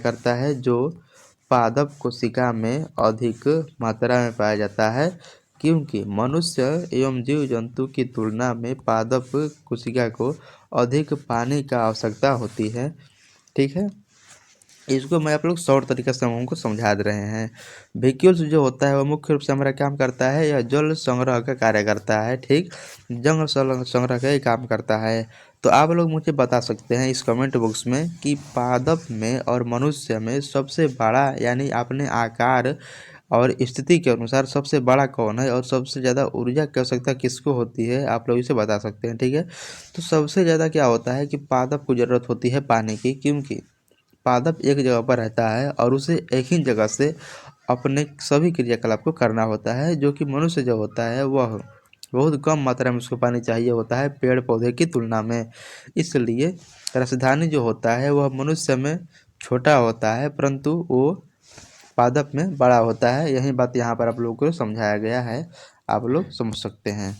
करता है, जो पादप कोशिका में अधिक मात्रा में पाया जाता है, क्योंकि मनुष्य एवं जीव जंतु की तुलना में पादप कोशिका को अधिक पानी का आवश्यकता होती है। ठीक है। इसको मैं आप लोग शॉर्ट तरीके से हम उनको समझा दे रहे हैं। व्हीक्यूल्स जो होता है वो मुख्य रूप से हमारा काम करता है, यह जल संग्रह का कार्य करता है। ठीक, जल संग्रह का ही काम करता है। तो आप लोग मुझे बता सकते हैं इस कमेंट बॉक्स में कि पादप में और मनुष्य में सबसे बड़ा यानी अपने आकार और स्थिति के अनुसार सबसे बड़ा कौन है और सबसे ज़्यादा ऊर्जा की आवश्यकता किसको होती है, आप लोग इसे बता सकते हैं। ठीक है, तो सबसे ज़्यादा क्या होता है कि पादप को ज़रूरत होती है पानी की, क्योंकि पादप एक जगह पर रहता है और उसे एक ही जगह से अपने सभी क्रियाकलाप को करना होता है, जो कि मनुष्य जो होता है वह बहुत कम मात्रा में उसको पानी चाहिए होता है पेड़ पौधे की तुलना में। इसलिए राजधानी जो होता है वह मनुष्य में छोटा होता है, परंतु वो पादप में बड़ा होता है। यही बात यहाँ पर आप लोगों को समझाया गया है, आप लोग समझ सकते हैं।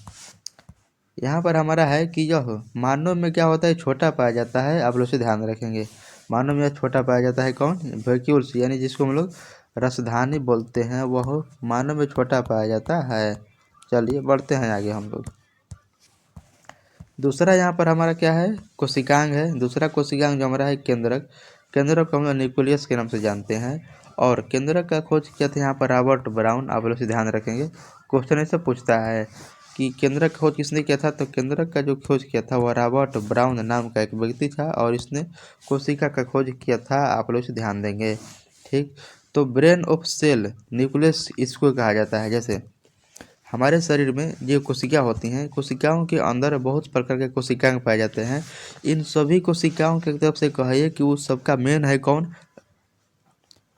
यहाँ पर हमारा है कि यह मानव में क्या होता है, छोटा पाया जाता है। आप लोग से ध्यान रखेंगे, मानव में छोटा पाया जाता है कौन, वैक्यूल्स, यानी जिसको हम लोग रसधानी बोलते हैं, वह मानव में छोटा पाया जाता है। चलिए बढ़ते हैं आगे हम लोग। दूसरा यहाँ पर हमारा क्या है, कोशिकांग है। दूसरा कोशिकांग जो हमारा है केंद्रक। केंद्रक को हम लोग न्यूक्लियस के नाम से जानते हैं। और केंद्रक का खोज किया था यहाँ पर रॉबर्ट ब्राउन। आप लोग से ध्यान रखेंगे, क्वेश्चन ऐसे पूछता है कि केंद्रक का खोज किसने किया था, तो केंद्रक का जो खोज किया था वह रॉबर्ट ब्राउन नाम का एक व्यक्ति था और इसने कोशिका का खोज किया था। आप लोग से ध्यान देंगे। ठीक, तो ब्रेन ऑफ सेल न्यूक्लियस इसको कहा जाता है। जैसे हमारे शरीर में जो कोशिका होती हैं, कोशिकाओं के अंदर बहुत प्रकार के कोशिकांग पाए जाते हैं। इन सभी कोशिकाओं की तरफ से कहिए कि वो सबका मेन है कौन,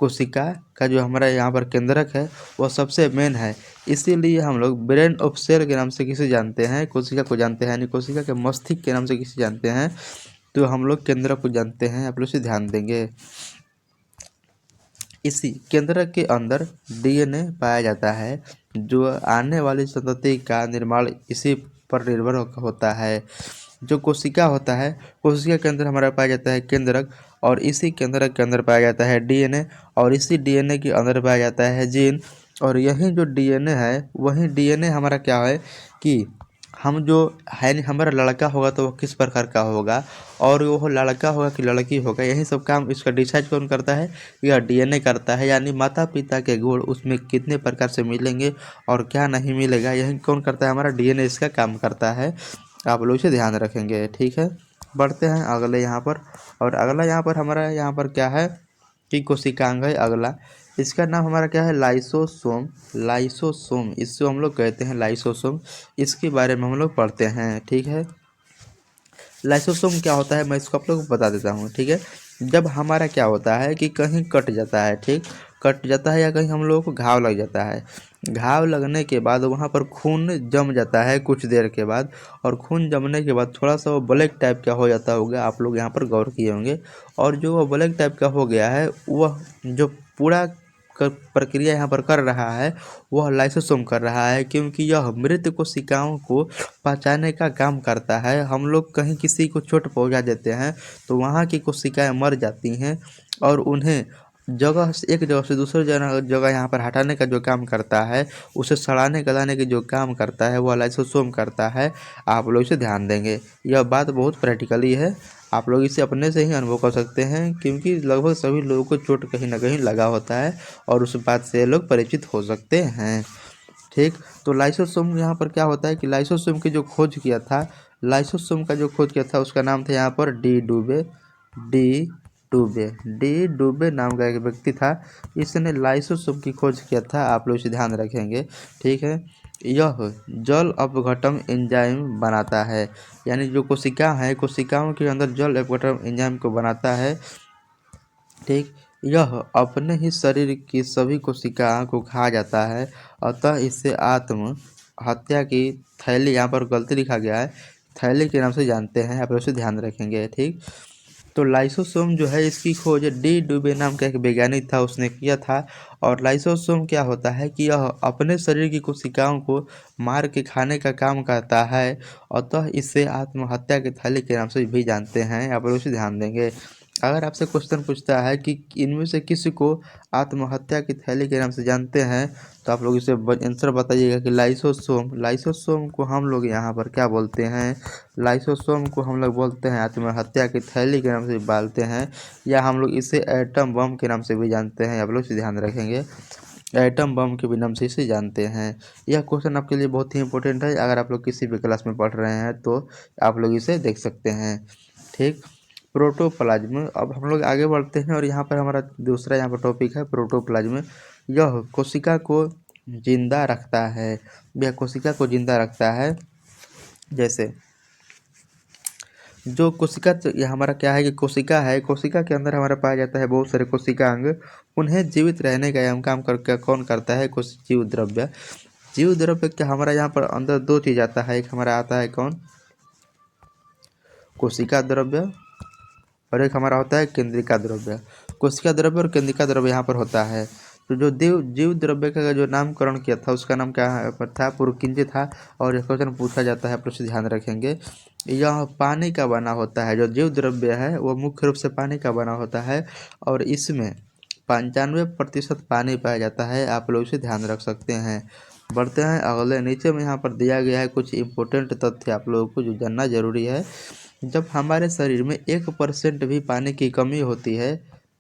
कोशिका का जो हमारा यहाँ पर केंद्रक है वह सबसे मेन है। इसीलिए हम लोग ब्रेन ऑफ सेल के नाम से किसे जानते हैं, कोशिका को जानते हैं, यानी कोशिका के मस्तिष्क के नाम से किसे जानते हैं, तो हम लोग केंद्रक को जानते हैं। आप लोग से ध्यान देंगे। इसी केंद्रक के अंदर डीएनए पाया जाता है, जो आने वाली संतति का निर्माण इसी पर निर्भर होता है। जो कोशिका होता है, कोशिका के अंदर हमारा पाया जाता है केंद्रक, और इसी केंद्रक के अंदर पाया जाता है डीएनए, और इसी डीएनए के अंदर पाया जाता है जीन। और यही जो डीएनए है, वही डीएनए हमारा क्या है कि हम जो है नहीं, हमारा लड़का होगा तो वह किस प्रकार का होगा, और वो लड़का होगा कि लड़की होगा, यही सब काम इसका डिसाइड कौन करता है, यह डीएनए करता है। यानी माता पिता के गुण उसमें कितने प्रकार से मिलेंगे और क्या नहीं मिलेगा, यही कौन करता है, हमारा डीएनए इसका काम करता है। आप लोग इसे ध्यान रखेंगे। ठीक है, बढ़ते हैं अगले यहाँ पर। और अगला यहाँ पर हमारा यहाँ पर क्या है कि कोशिकांग है अगला। इसका नाम हमारा क्या है, लाइसोसोम। लाइसोसोम इसको हम लोग कहते हैं लाइसोसोम। इसके बारे में हम लोग पढ़ते हैं। ठीक है, लाइसोसोम क्या होता है मैं इसको आप लोग को बता देता हूँ। ठीक है, जब हमारा क्या होता है कि कहीं कट जाता है, ठीक, कट जाता है या कहीं हम लोगों को घाव लग जाता है, घाव लगने के बाद वहाँ पर खून जम जाता है कुछ देर के बाद, और खून जमने के बाद थोड़ा सा वो ब्लैक टाइप का हो जाता होगा, आप लोग यहाँ पर गौर किए होंगे। और जो वो ब्लैक टाइप का हो गया है, वह जो पूरा प्रक्रिया यहाँ पर कर रहा है वह लाइसोसोम कर रहा है, क्योंकि यह मृत कोशिकाओं को पहचानने का काम करता है। हम लोग कहीं किसी को चोट पहुँचा देते हैं तो वहाँ की कोशिकाएं मर जाती हैं, और उन्हें जगह से एक जगह से दूसरी जगह यहाँ पर हटाने का जो काम करता है, उसे सड़ाने गलाने के जो काम करता है वह लाइसोसोम करता है। आप लोग इसे ध्यान देंगे, यह बात बहुत प्रैक्टिकली है। आप लोग इसे अपने से ही अनुभव कर सकते हैं, क्योंकि लगभग सभी लोगों को चोट कहीं ना कहीं लगा होता है और उस बात से लोग परिचित हो सकते हैं। ठीक, तो लाइसोसोम यहाँ पर क्या होता है कि लाइसोसोम की जो खोज किया था, लाइसोसोम का जो खोज किया था उसका नाम था यहाँ पर डी डुबे। डी डुबे, डी डुबे नाम का एक व्यक्ति था, इसने लाइसोसोम की खोज किया था। आप लोग इसे ध्यान रखेंगे। ठीक है, यह जल अपघटन एंजाइम बनाता है, यानी जो कोशिका है, कोशिकाओं के अंदर जल अपघटन एंजाइम को बनाता है। ठीक, यह अपने ही शरीर की सभी कोशिकाओं को खा जाता है, अतः इसे आत्म हत्या की थैली, यहाँ पर गलती लिखा गया है, थैली के नाम से जानते हैं। आप लोग इसे ध्यान रखेंगे। ठीक, तो लाइसोसोम जो है इसकी खोज डी डुबे नाम का एक वैज्ञानिक था, उसने किया था। और लाइसोसोम क्या होता है कि यह अपने शरीर की कोशिकाओं को मार के खाने का काम करता है, अतः इसे आत्महत्या की थैली के नाम से भी जानते हैं। आप लोग इसे ध्यान देंगे। अगर आपसे क्वेश्चन पूछता है कि इनमें से किसी को आत्महत्या की थैली के नाम से जानते हैं, तो आप लोग इसे आंसर बताइएगा कि लाइसोसोम। लाइसोसोम को हम लोग यहाँ पर क्या बोलते हैं? लाइसोसोम को हम लोग बोलते हैं आत्महत्या की थैली के नाम से बोलते हैं, या हम लोग इसे एटम बम के नाम से भी जानते हैं। आप लोग इसे ध्यान रखेंगे, एटम बम के भी नाम से इसे जानते हैं। यह क्वेश्चन आपके लिए बहुत ही इंपॉर्टेंट है, अगर आप लोग किसी भी क्लास में पढ़ रहे हैं तो आप लोग इसे देख सकते हैं। ठीक, प्रोटोप्लाज्म। अब हम लोग आगे बढ़ते हैं और यहाँ पर हमारा दूसरा यहाँ पर टॉपिक है प्रोटोप्लाज्म। यह कोशिका को जिंदा रखता है, यह कोशिका को जिंदा रखता है। जैसे जो कोशिका, यह हमारा क्या है कि कोशिका है, कोशिका के अंदर हमारा पाया जाता है बहुत सारे कोशिका अंग। उन्हें जीवित रहने का यह काम करके कौन करता है? जीव द्रव्य। जीव द्रव्य क्या हमारा यहाँ पर अंदर दो चीज आता है, एक हमारा आता है कौन? कोशिका द्रव्य, और एक हमारा होता है केंद्रिका द्रव्य। कोशिका द्रव्य और केंद्रिका द्रव्य यहाँ पर होता है। तो जो जीव द्रव्य का जो नामकरण किया था उसका नाम क्या था? पुरकिंज था। और यह क्वेश्चन पूछा जाता है, आप लोग ध्यान रखेंगे। यह पानी का बना होता है, जो जीव द्रव्य है वो मुख्य रूप से पानी का बना होता है, और इसमें 95% पानी पाया जाता है। आप लोग इसे ध्यान रख सकते हैं। बढ़ते हैं अगले, नीचे में यहाँ पर दिया गया है कुछ इम्पोर्टेंट तथ्य आप लोगों को जो जानना जरूरी है। जब हमारे शरीर में 1% भी पानी की कमी होती है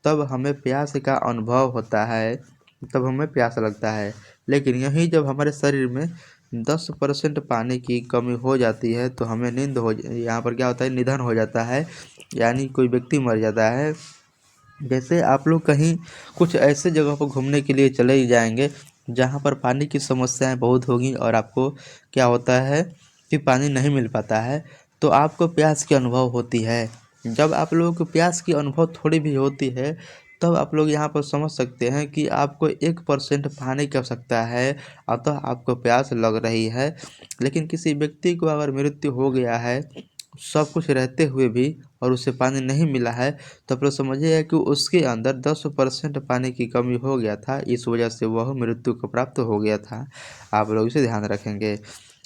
तब हमें प्यास का अनुभव होता है, तब हमें प्यास लगता है। लेकिन यही जब हमारे शरीर में 10% पानी की कमी हो जाती है तो हमें नींद हो, यहाँ पर क्या होता है? निधन हो जाता है, यानी कोई व्यक्ति मर जाता है। जैसे आप लोग कहीं कुछ ऐसे जगह पर घूमने के लिए चले ही जाएंगे जहाँ पर पानी की समस्याएं बहुत होगी, और आपको क्या होता है कि पानी नहीं मिल पाता है, तो आपको प्यास की अनुभव होती है। जब आप लोगों को प्यास की अनुभव थोड़ी भी होती है तब आप लोग यहाँ पर समझ सकते हैं कि आपको 1% पानी की आवश्यकता है, अतः आपको प्यास लग रही है। लेकिन किसी व्यक्ति को अगर मृत्यु हो गया है सब कुछ रहते हुए भी और उसे पानी नहीं मिला है, तो आप लोग समझिए कि उसके अंदर 10% पानी की कमी हो गया था, इस वजह से वह मृत्यु को प्राप्त हो गया था। आप लोग इसे ध्यान रखेंगे।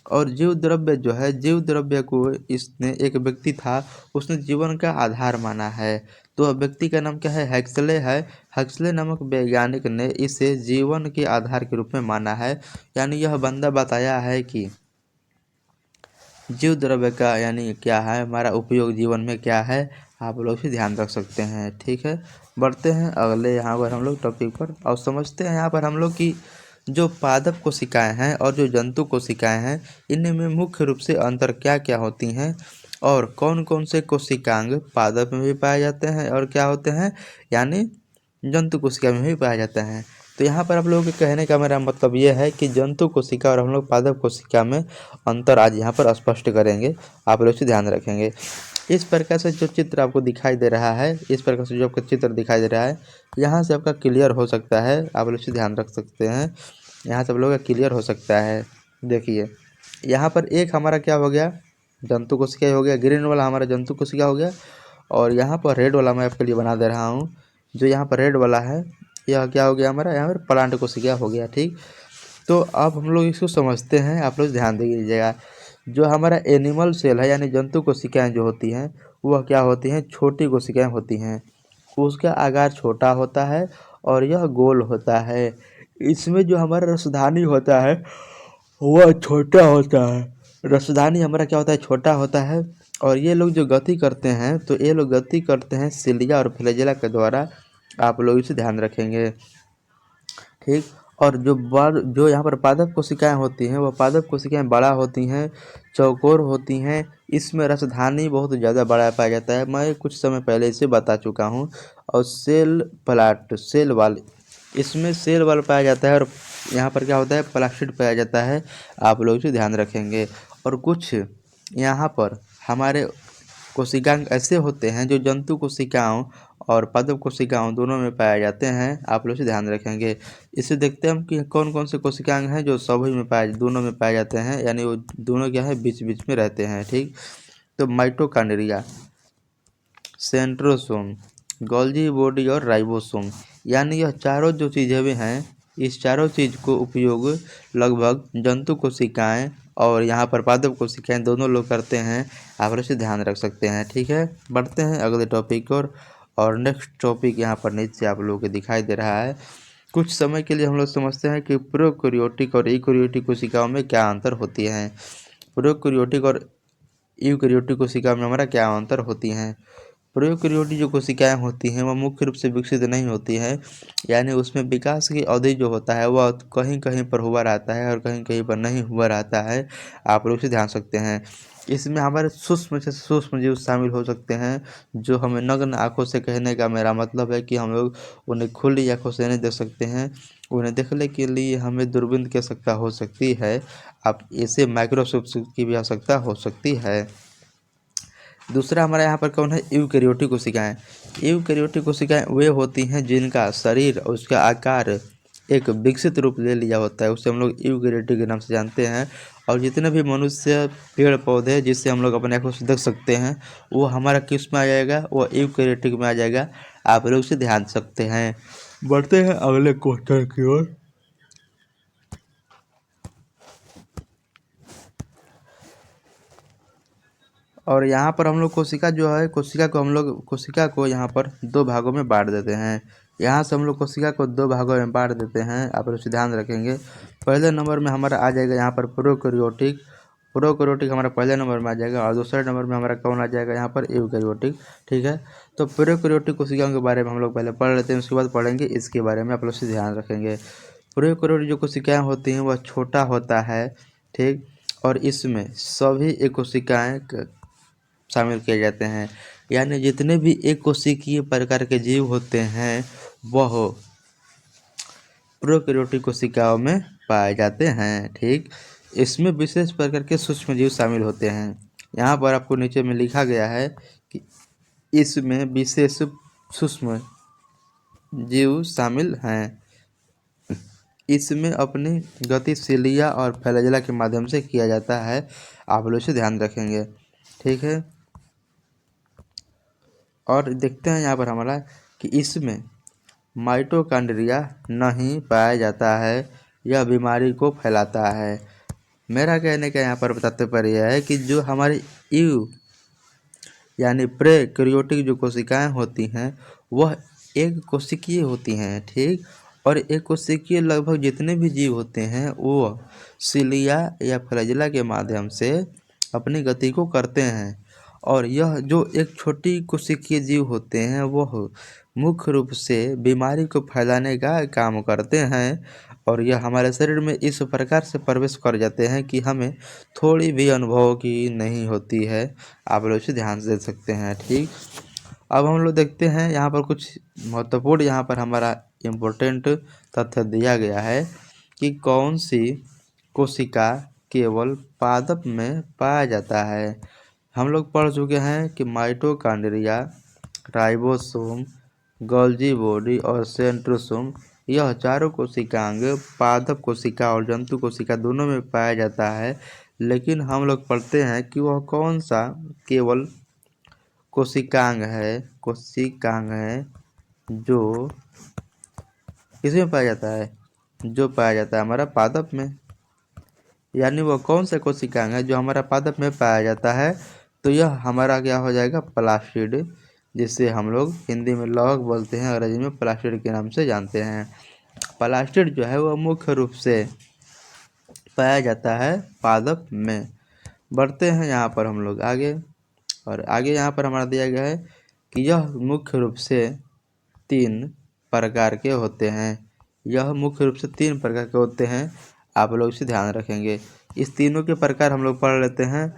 और जीव द्रव्य जो है, जीव द्रव्य को इसने, एक व्यक्ति था उसने जीवन का आधार माना है। तो व्यक्ति का नाम क्या है? हक्सले है। हक्सले नामक वैज्ञानिक ने इसे जीवन के आधार के रूप में माना है। यानी यह बंदा बताया है कि जीव द्रव्य का यानी क्या है, हमारा उपयोग जीवन में क्या है, आप लोग भी ध्यान रख सकते हैं। ठीक है, बढ़ते हैं अगले यहाँ पर हम लोग टॉपिक पर और समझते हैं यहाँ पर हम लोग की जो पादप कोशिकाएं हैं और जो जंतु कोशिकाएं हैं, इनमें मुख्य रूप से अंतर क्या क्या होती हैं, और कौन कौन से कोशिकांग पादप में भी पाए जाते हैं और क्या होते हैं, यानी जंतु कोशिका में भी पाया जाता है। तो यहाँ पर आप लोगों के कहने का मेरा मतलब ये है कि जंतु कोशिका और हम लोग पादप कोशिका में अंतर आज यहाँ पर स्पष्ट करेंगे, आप लोग इसे ध्यान रखेंगे। इस प्रकार से जो चित्र आपको दिखाई दे रहा है, इस प्रकार से जो आपका चित्र दिखाई दे रहा है, यहाँ से आपका क्लियर हो सकता है, आप लोग इसे ध्यान रख सकते हैं। यहाँ से आप लोगों का क्लियर हो सकता है। देखिए यहाँ पर एक हमारा क्या हो गया? जंतु कोशिका हो गया, ग्रीन वाला हमारा जंतु कोशिका हो गया, और यहाँ पर रेड वाला मैं आपके लिए बना दे रहा हूँ। जो यहाँ पर रेड वाला है यह क्या हो गया? हमारा यहाँ पर प्लांट कोशिका हो गया। ठीक, तो अब हम लोग इसको समझते हैं, आप लोग ध्यान दीजिएगा। जो हमारा एनिमल सेल है यानी जंतु कोशिकाएं जो होती हैं वह क्या होती हैं? छोटी कोशिकाएं होती हैं। उसका आकार छोटा होता है और यह गोल होता है। इसमें जो हमारा रसधानी होता है वह छोटा होता है। रसधानी हमारा क्या होता है? छोटा होता है। और ये लोग जो गति करते हैं तो ये लोग गति करते हैं सिलिया और फ्लैजेला के द्वारा, आप लोग इसे ध्यान रखेंगे। ठीक, और जो यहाँ पर पादप कोशिकाएं होती हैं वह पादप कोशिकाएं बड़ा होती हैं, चौकोर होती हैं। इसमें रसधानी बहुत ज़्यादा बड़ा पाया जाता है, मैं कुछ समय पहले इसे बता चुका हूँ। और सेल वाल, इसमें सेल वाल पाया जाता है, और यहाँ पर क्या होता है? प्लास्टिड पाया जाता है, आप लोग इसे ध्यान रखेंगे। और कुछ यहाँ पर हमारे कोशिकांग ऐसे होते हैं जो जंतु कोशिकाओं और पादप कोशिकाओं दोनों में पाए जाते हैं, आप लोग इसे ध्यान रखेंगे। इसे देखते हैं हम कि कौन कौन से कोशिकांग हैं जो सभी में दोनों में पाए जाते हैं, यानी वो दोनों क्या है? बीच बीच में रहते हैं। ठीक, तो माइटोकॉन्ड्रिया, सेंट्रोसोम, गोल्जी बॉडी और राइबोसोम, यानी यह चारों जो चीज़ें भी हैं, इस चारों चीज़ को उपयोग लगभग जंतु कोशिकाएं और यहाँ पर पादप कोशिकाएं दोनों लोग करते हैं, आप इसे ध्यान रख सकते हैं। ठीक है, बढ़ते हैं अगले टॉपिक और नेक्स्ट टॉपिक यहाँ पर नीचे आप लोगों को दिखाई दे रहा है। कुछ समय के लिए हम लोग समझते हैं कि प्रोकैरियोटिक और यूकैरियोटिक कोशिकाओं में क्या अंतर होती हैं। प्रोकैरियोटिक और यूकैरियोटिक कोशिकाओं में हमारा क्या अंतर होती हैं। प्रोकैरियोटिक जो कोशिकाएं होती हैं वह मुख्य रूप से विकसित नहीं होती हैं, यानी उसमें विकास की अवधि जो होता है वह कहीं कहीं पर हुआ रहता है और कहीं कहीं पर नहीं हुआ रहता है। आप लोग इसे ध्यान सकते हैं। इसमें हमारे सूक्ष्म से सूक्ष्म जीव शामिल हो सकते हैं, जो हमें नग्न आंखों से, कहने का मेरा मतलब है कि हम लोग उन्हें खुली आंखों से नहीं देख सकते हैं। उन्हें देखने के लिए हमें दूरबीन की आवश्यकता हो सकती है। आप इसे माइक्रोस्कोप की भी आवश्यकता हो सकती है। दूसरा हमारा यहाँ पर कौन है, यूकैरियोटिक कोशिकाएं। यूकैरियोटिक कोशिकाएं वे होती हैं जिनका शरीर और उसका आकार एक विकसित रूप ले लिया होता है, उसे हम लोग यूकैरियोटिक के नाम से जानते हैं। और जितने भी मनुष्य, पेड़ पौधे जिससे हम लोग अपने आंखों से देख सकते हैं, वो हमारा किस में आ जाएगा, वो यूकैरियोटिक में आ जाएगा। आप लोग उसे ध्यान सकते हैं। बढ़ते हैं अगले क्वेश्चन की ओर। और यहाँ पर हम लोग कोशिका जो है, कोशिका को यहाँ पर दो भागों में बांट देते हैं। यहाँ से हम लोग कोशिका को दो भागों में बांट देते हैं, आप लोग ध्यान रखेंगे। पहले नंबर में हमारा आ जाएगा यहाँ पर प्रोकैरियोटिक। प्रोकैरियोटिक हमारा पहले नंबर में आ जाएगा, और दूसरे नंबर में हमारा कौन आ जाएगा, यहाँ पर यूकैरियोटिक। ठीक है, तो प्रोकैरियोटिक कोशिकाओं के बारे में हम लोग पहले पढ़ लेते हैं, उसके बाद पढ़ेंगे इसके बारे में, आप लोग से ध्यान रखेंगे। प्रोकैरियोटिक जो कोशिकाएँ होती हैं वह छोटा होता है, ठीक, और इसमें सभी एक कोशिकाएँ शामिल किए जाते हैं, यानी जितने भी एक कोशिकीय प्रकार के जीव होते हैं वह प्रोकैरियोटिक कोशिकाओं में पाए जाते हैं। ठीक, इसमें विशेष प्रकार के सूक्ष्म जीव शामिल होते हैं। यहाँ पर आपको नीचे में लिखा गया है कि इसमें विशेष सूक्ष्म जीव शामिल हैं। इसमें अपनी गतिशीलिया और फ्लैजेला के माध्यम से किया जाता है। आप लोग इसे ध्यान रखेंगे। ठीक है, और देखते हैं यहाँ पर हमारा कि इसमें माइटोकॉन्ड्रिया नहीं पाया जाता है, यह बीमारी को फैलाता है। मेरा कहने का यहाँ पर तात्पर्य यह है कि जो हमारी यानी प्रोकैरियोटिक जो कोशिकाएं होती हैं वह एक कोशिकीय होती हैं, ठीक, और एक कोशिकीय लगभग जितने भी जीव होते हैं वो सिलिया या फ्लैजेला के माध्यम से अपनी गति को करते हैं। और यह जो एक छोटी कोशिकीय जीव होते हैं वह मुख्य रूप से बीमारी को फैलाने का काम करते हैं, और यह हमारे शरीर में इस प्रकार से प्रवेश कर जाते हैं कि हमें थोड़ी भी अनुभव की नहीं होती है। आप लोग इसे ध्यान से देख सकते हैं। ठीक, अब हम लोग देखते हैं यहाँ पर कुछ महत्वपूर्ण, यहाँ पर हमारा इम्पोर्टेंट तथ्य दिया गया है कि कौन सी कोशिका केवल पादप में पाया जाता है। हम लोग पढ़ चुके हैं कि माइटोकॉन्ड्रिया, राइबोसोम, गोल्गी बॉडी और सेंट्रोसोम, यह चारों कोशिकांग पादप कोशिका और जंतु कोशिका दोनों में पाया जाता है। लेकिन हम लोग पढ़ते हैं कि वह कौन सा केवल कोशिकांग है जो किसमें पाया जाता है, जो पाया जाता है हमारा पादप में। यानी वह कौन सा कोशिकांग है जो हमारा पादप में पाया जाता है, तो यह हमारा क्या हो जाएगा, प्लास्टिड, जिसे हम लोग हिंदी में लौह बोलते हैं, अंग्रेजी में प्लास्टिड के नाम से जानते हैं। प्लास्टिड जो है वह मुख्य रूप से पाया जाता है पादप में। बढ़ते हैं यहाँ पर हम लोग आगे, और आगे यहाँ पर हमारा दिया गया है कि यह मुख्य रूप से 3 प्रकार के होते हैं। यह मुख्य रूप से 3 प्रकार के होते हैं, आप लोग इसे ध्यान रखेंगे। इस तीनों के प्रकार हम लोग पढ़ लेते हैं।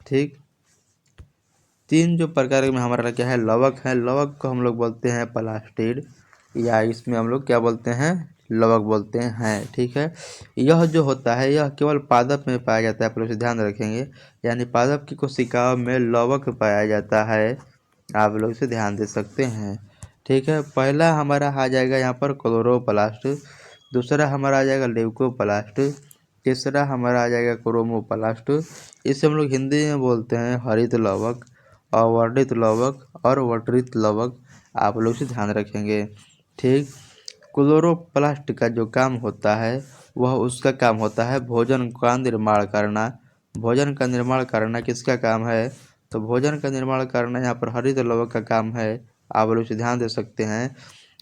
ठीक, 3 जो प्रकार में हमारा क्या है, लवक है। लवक को हम लोग बोलते हैं प्लास्टिड, या इसमें हम लोग क्या बोलते हैं, लवक बोलते हैं। ठीक है, यह जो होता है यह केवल पादप में पाया जाता है, आप लोग इसे ध्यान रखेंगे। यानी पादप की कोशिकाओं में लवक पाया जाता है, आप लोग इसे ध्यान दे सकते हैं। ठीक है, पहला हमारा आ जाएगा यहाँ पर क्लोरोप्लास्ट, दूसरा हमारा आ जाएगा ल्यूकोप्लास्ट, तीसरा हमारा आ जाएगा क्रोमोप्लास्ट। इसे हम लोग हिंदी में बोलते हैं हरित लवक, अवर्णित लवक और वर्णित लवक, आप लोग इसे ध्यान रखेंगे। ठीक, क्लोरोप्लास्ट का जो काम होता है वह उसका काम होता है भोजन का निर्माण करना। भोजन का निर्माण करना किसका काम है, तो भोजन का निर्माण करना यहाँ पर हरित लवक का काम है, आप लोग इसे ध्यान दे सकते हैं।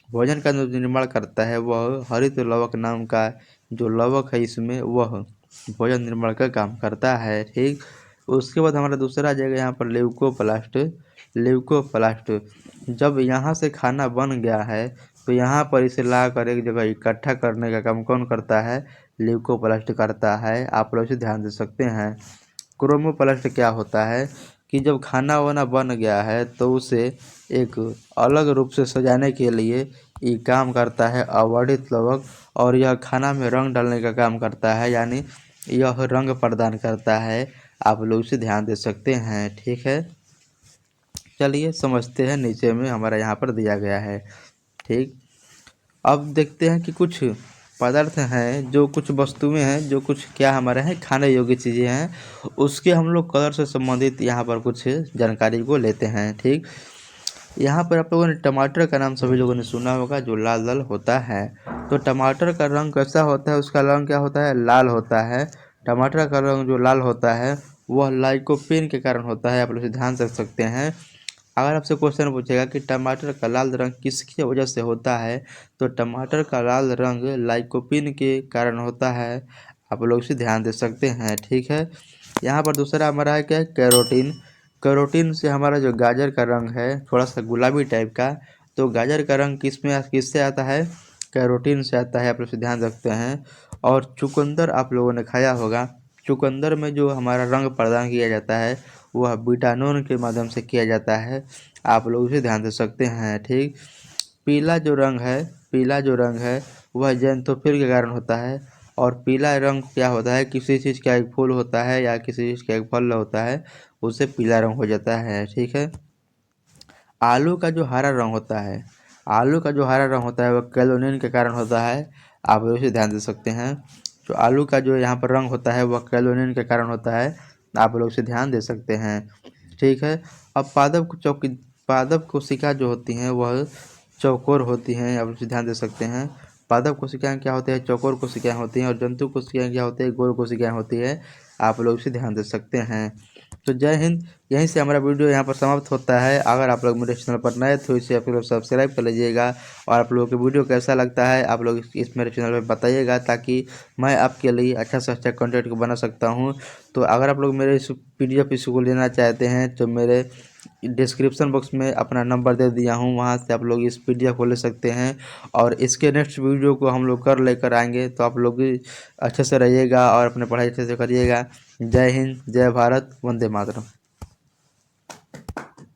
भोजन का जो निर्माण करता है वह हरित लवक नाम का जो लवक है इसमें वह भोजन निर्माण का काम करता है। ठीक, उसके बाद हमारा दूसरा जगह यहाँ पर ल्यूकोप्लास्ट। ल्यूकोप्लास्ट जब यहाँ से खाना बन गया है तो यहाँ पर इसे ला कर एक जगह इकट्ठा करने का काम कौन करता है? ल्यूकोप्लास्ट करता है। आप लोग इसे ध्यान दे सकते हैं। क्रोमोप्लास्ट क्या होता है कि जब खाना वाना बन गया है तो उसे एक अलग रूप से सजाने के लिए ये काम करता है अवर्णित लवक, और यह खाना में रंग डालने का काम करता है, यानी यह रंग प्रदान करता है। आप लोग इसे ध्यान दे सकते हैं। ठीक है, चलिए समझते हैं। नीचे में हमारा यहाँ पर दिया गया है। ठीक, अब देखते हैं कि कुछ पदार्थ हैं, जो कुछ वस्तुएं हैं, जो कुछ क्या हमारे हैं खाने योग्य चीज़ें हैं, उसके हम लोग कलर से संबंधित यहाँ पर कुछ जानकारी को लेते हैं। ठीक, यहाँ पर आप लोगों ने टमाटर का नाम सभी लोगों ने सुना होगा, जो लाल लाल होता है। तो टमाटर का रंग कैसा होता है? उसका रंग क्या होता है? लाल होता है। टमाटर का रंग जो लाल होता है वह लाइकोपीन के कारण होता है। आप लोग ध्यान रख सकते हैं। अगर आपसे क्वेश्चन पूछेगा कि टमाटर का लाल रंग किसकी वजह से होता है, तो टमाटर का लाल रंग लाइकोपीन के कारण होता है। आप लोग इसे ध्यान दे सकते हैं। ठीक है, यहाँ पर दूसरा हमारा है क्या? कैरोटीन। कैरोटीन से हमारा जो गाजर का रंग है थोड़ा सा गुलाबी टाइप का, तो गाजर का रंग किससे आता है? कैरोटीन से आता है। आप लोग इसे ध्यान रखते हैं। और चुकंदर आप लोगों ने खाया होगा। चुकंदर में जो हमारा रंग प्रदान किया जाता है वह बीटानोन के माध्यम से किया जाता है। आप लोग इसे ध्यान दे सकते हैं। ठीक, पीला जो रंग है वह ज़ैंथोफिल के कारण होता है। और पीला रंग क्या होता है? किसी चीज़ का एक फूल होता है या किसी चीज़ का एक फल होता है, उससे पीला रंग हो जाता है। ठीक है, आलू का जो हरा रंग होता है, वह कैलोनिन के कारण होता है। आप लोग इसे ध्यान दे सकते हैं। तो आलू का जो यहाँ पर रंग होता है वह कैलोनिन के कारण होता है। आप लोग इसे ध्यान दे सकते हैं। ठीक है, अब पादप कोशिका जो होती हैं वह चौकोर होती हैं। आप इसे ध्यान दे सकते हैं। पादप कोशिकाएं क्या होती है? चौकोर कोशिकाएं होती हैं। और जंतु कोशिकाएं क्या होती है? गोल कोशिकाएं होती है। आप लोग इसे ध्यान दे सकते हैं। तो जय हिंद। यहीं से हमारा वीडियो यहाँ पर समाप्त होता है। अगर आप लोग मेरे चैनल पर नए तो इसे आप लोग सब्सक्राइब कर लीजिएगा। और आप लोगों को वीडियो कैसा लगता है आप लोग इस मेरे चैनल पर बताइएगा, ताकि मैं आपके लिए अच्छा से अच्छा कंटेंट को बना सकता हूँ। तो अगर आप लोग मेरे इस PDF इसको लेना चाहते हैं तो मेरे डिस्क्रिप्शन बॉक्स में अपना नंबर दे दिया हूँ, वहाँ से आप लोग इस PDF को ले सकते हैं। और इसके नेक्स्ट वीडियो को हम लोग लेकर आएंगे। तो आप लोग भी अच्छे से रहिएगा और अपने पढ़ाई अच्छे से करिएगा। जय हिंद, जय भारत, वंदे मातरम।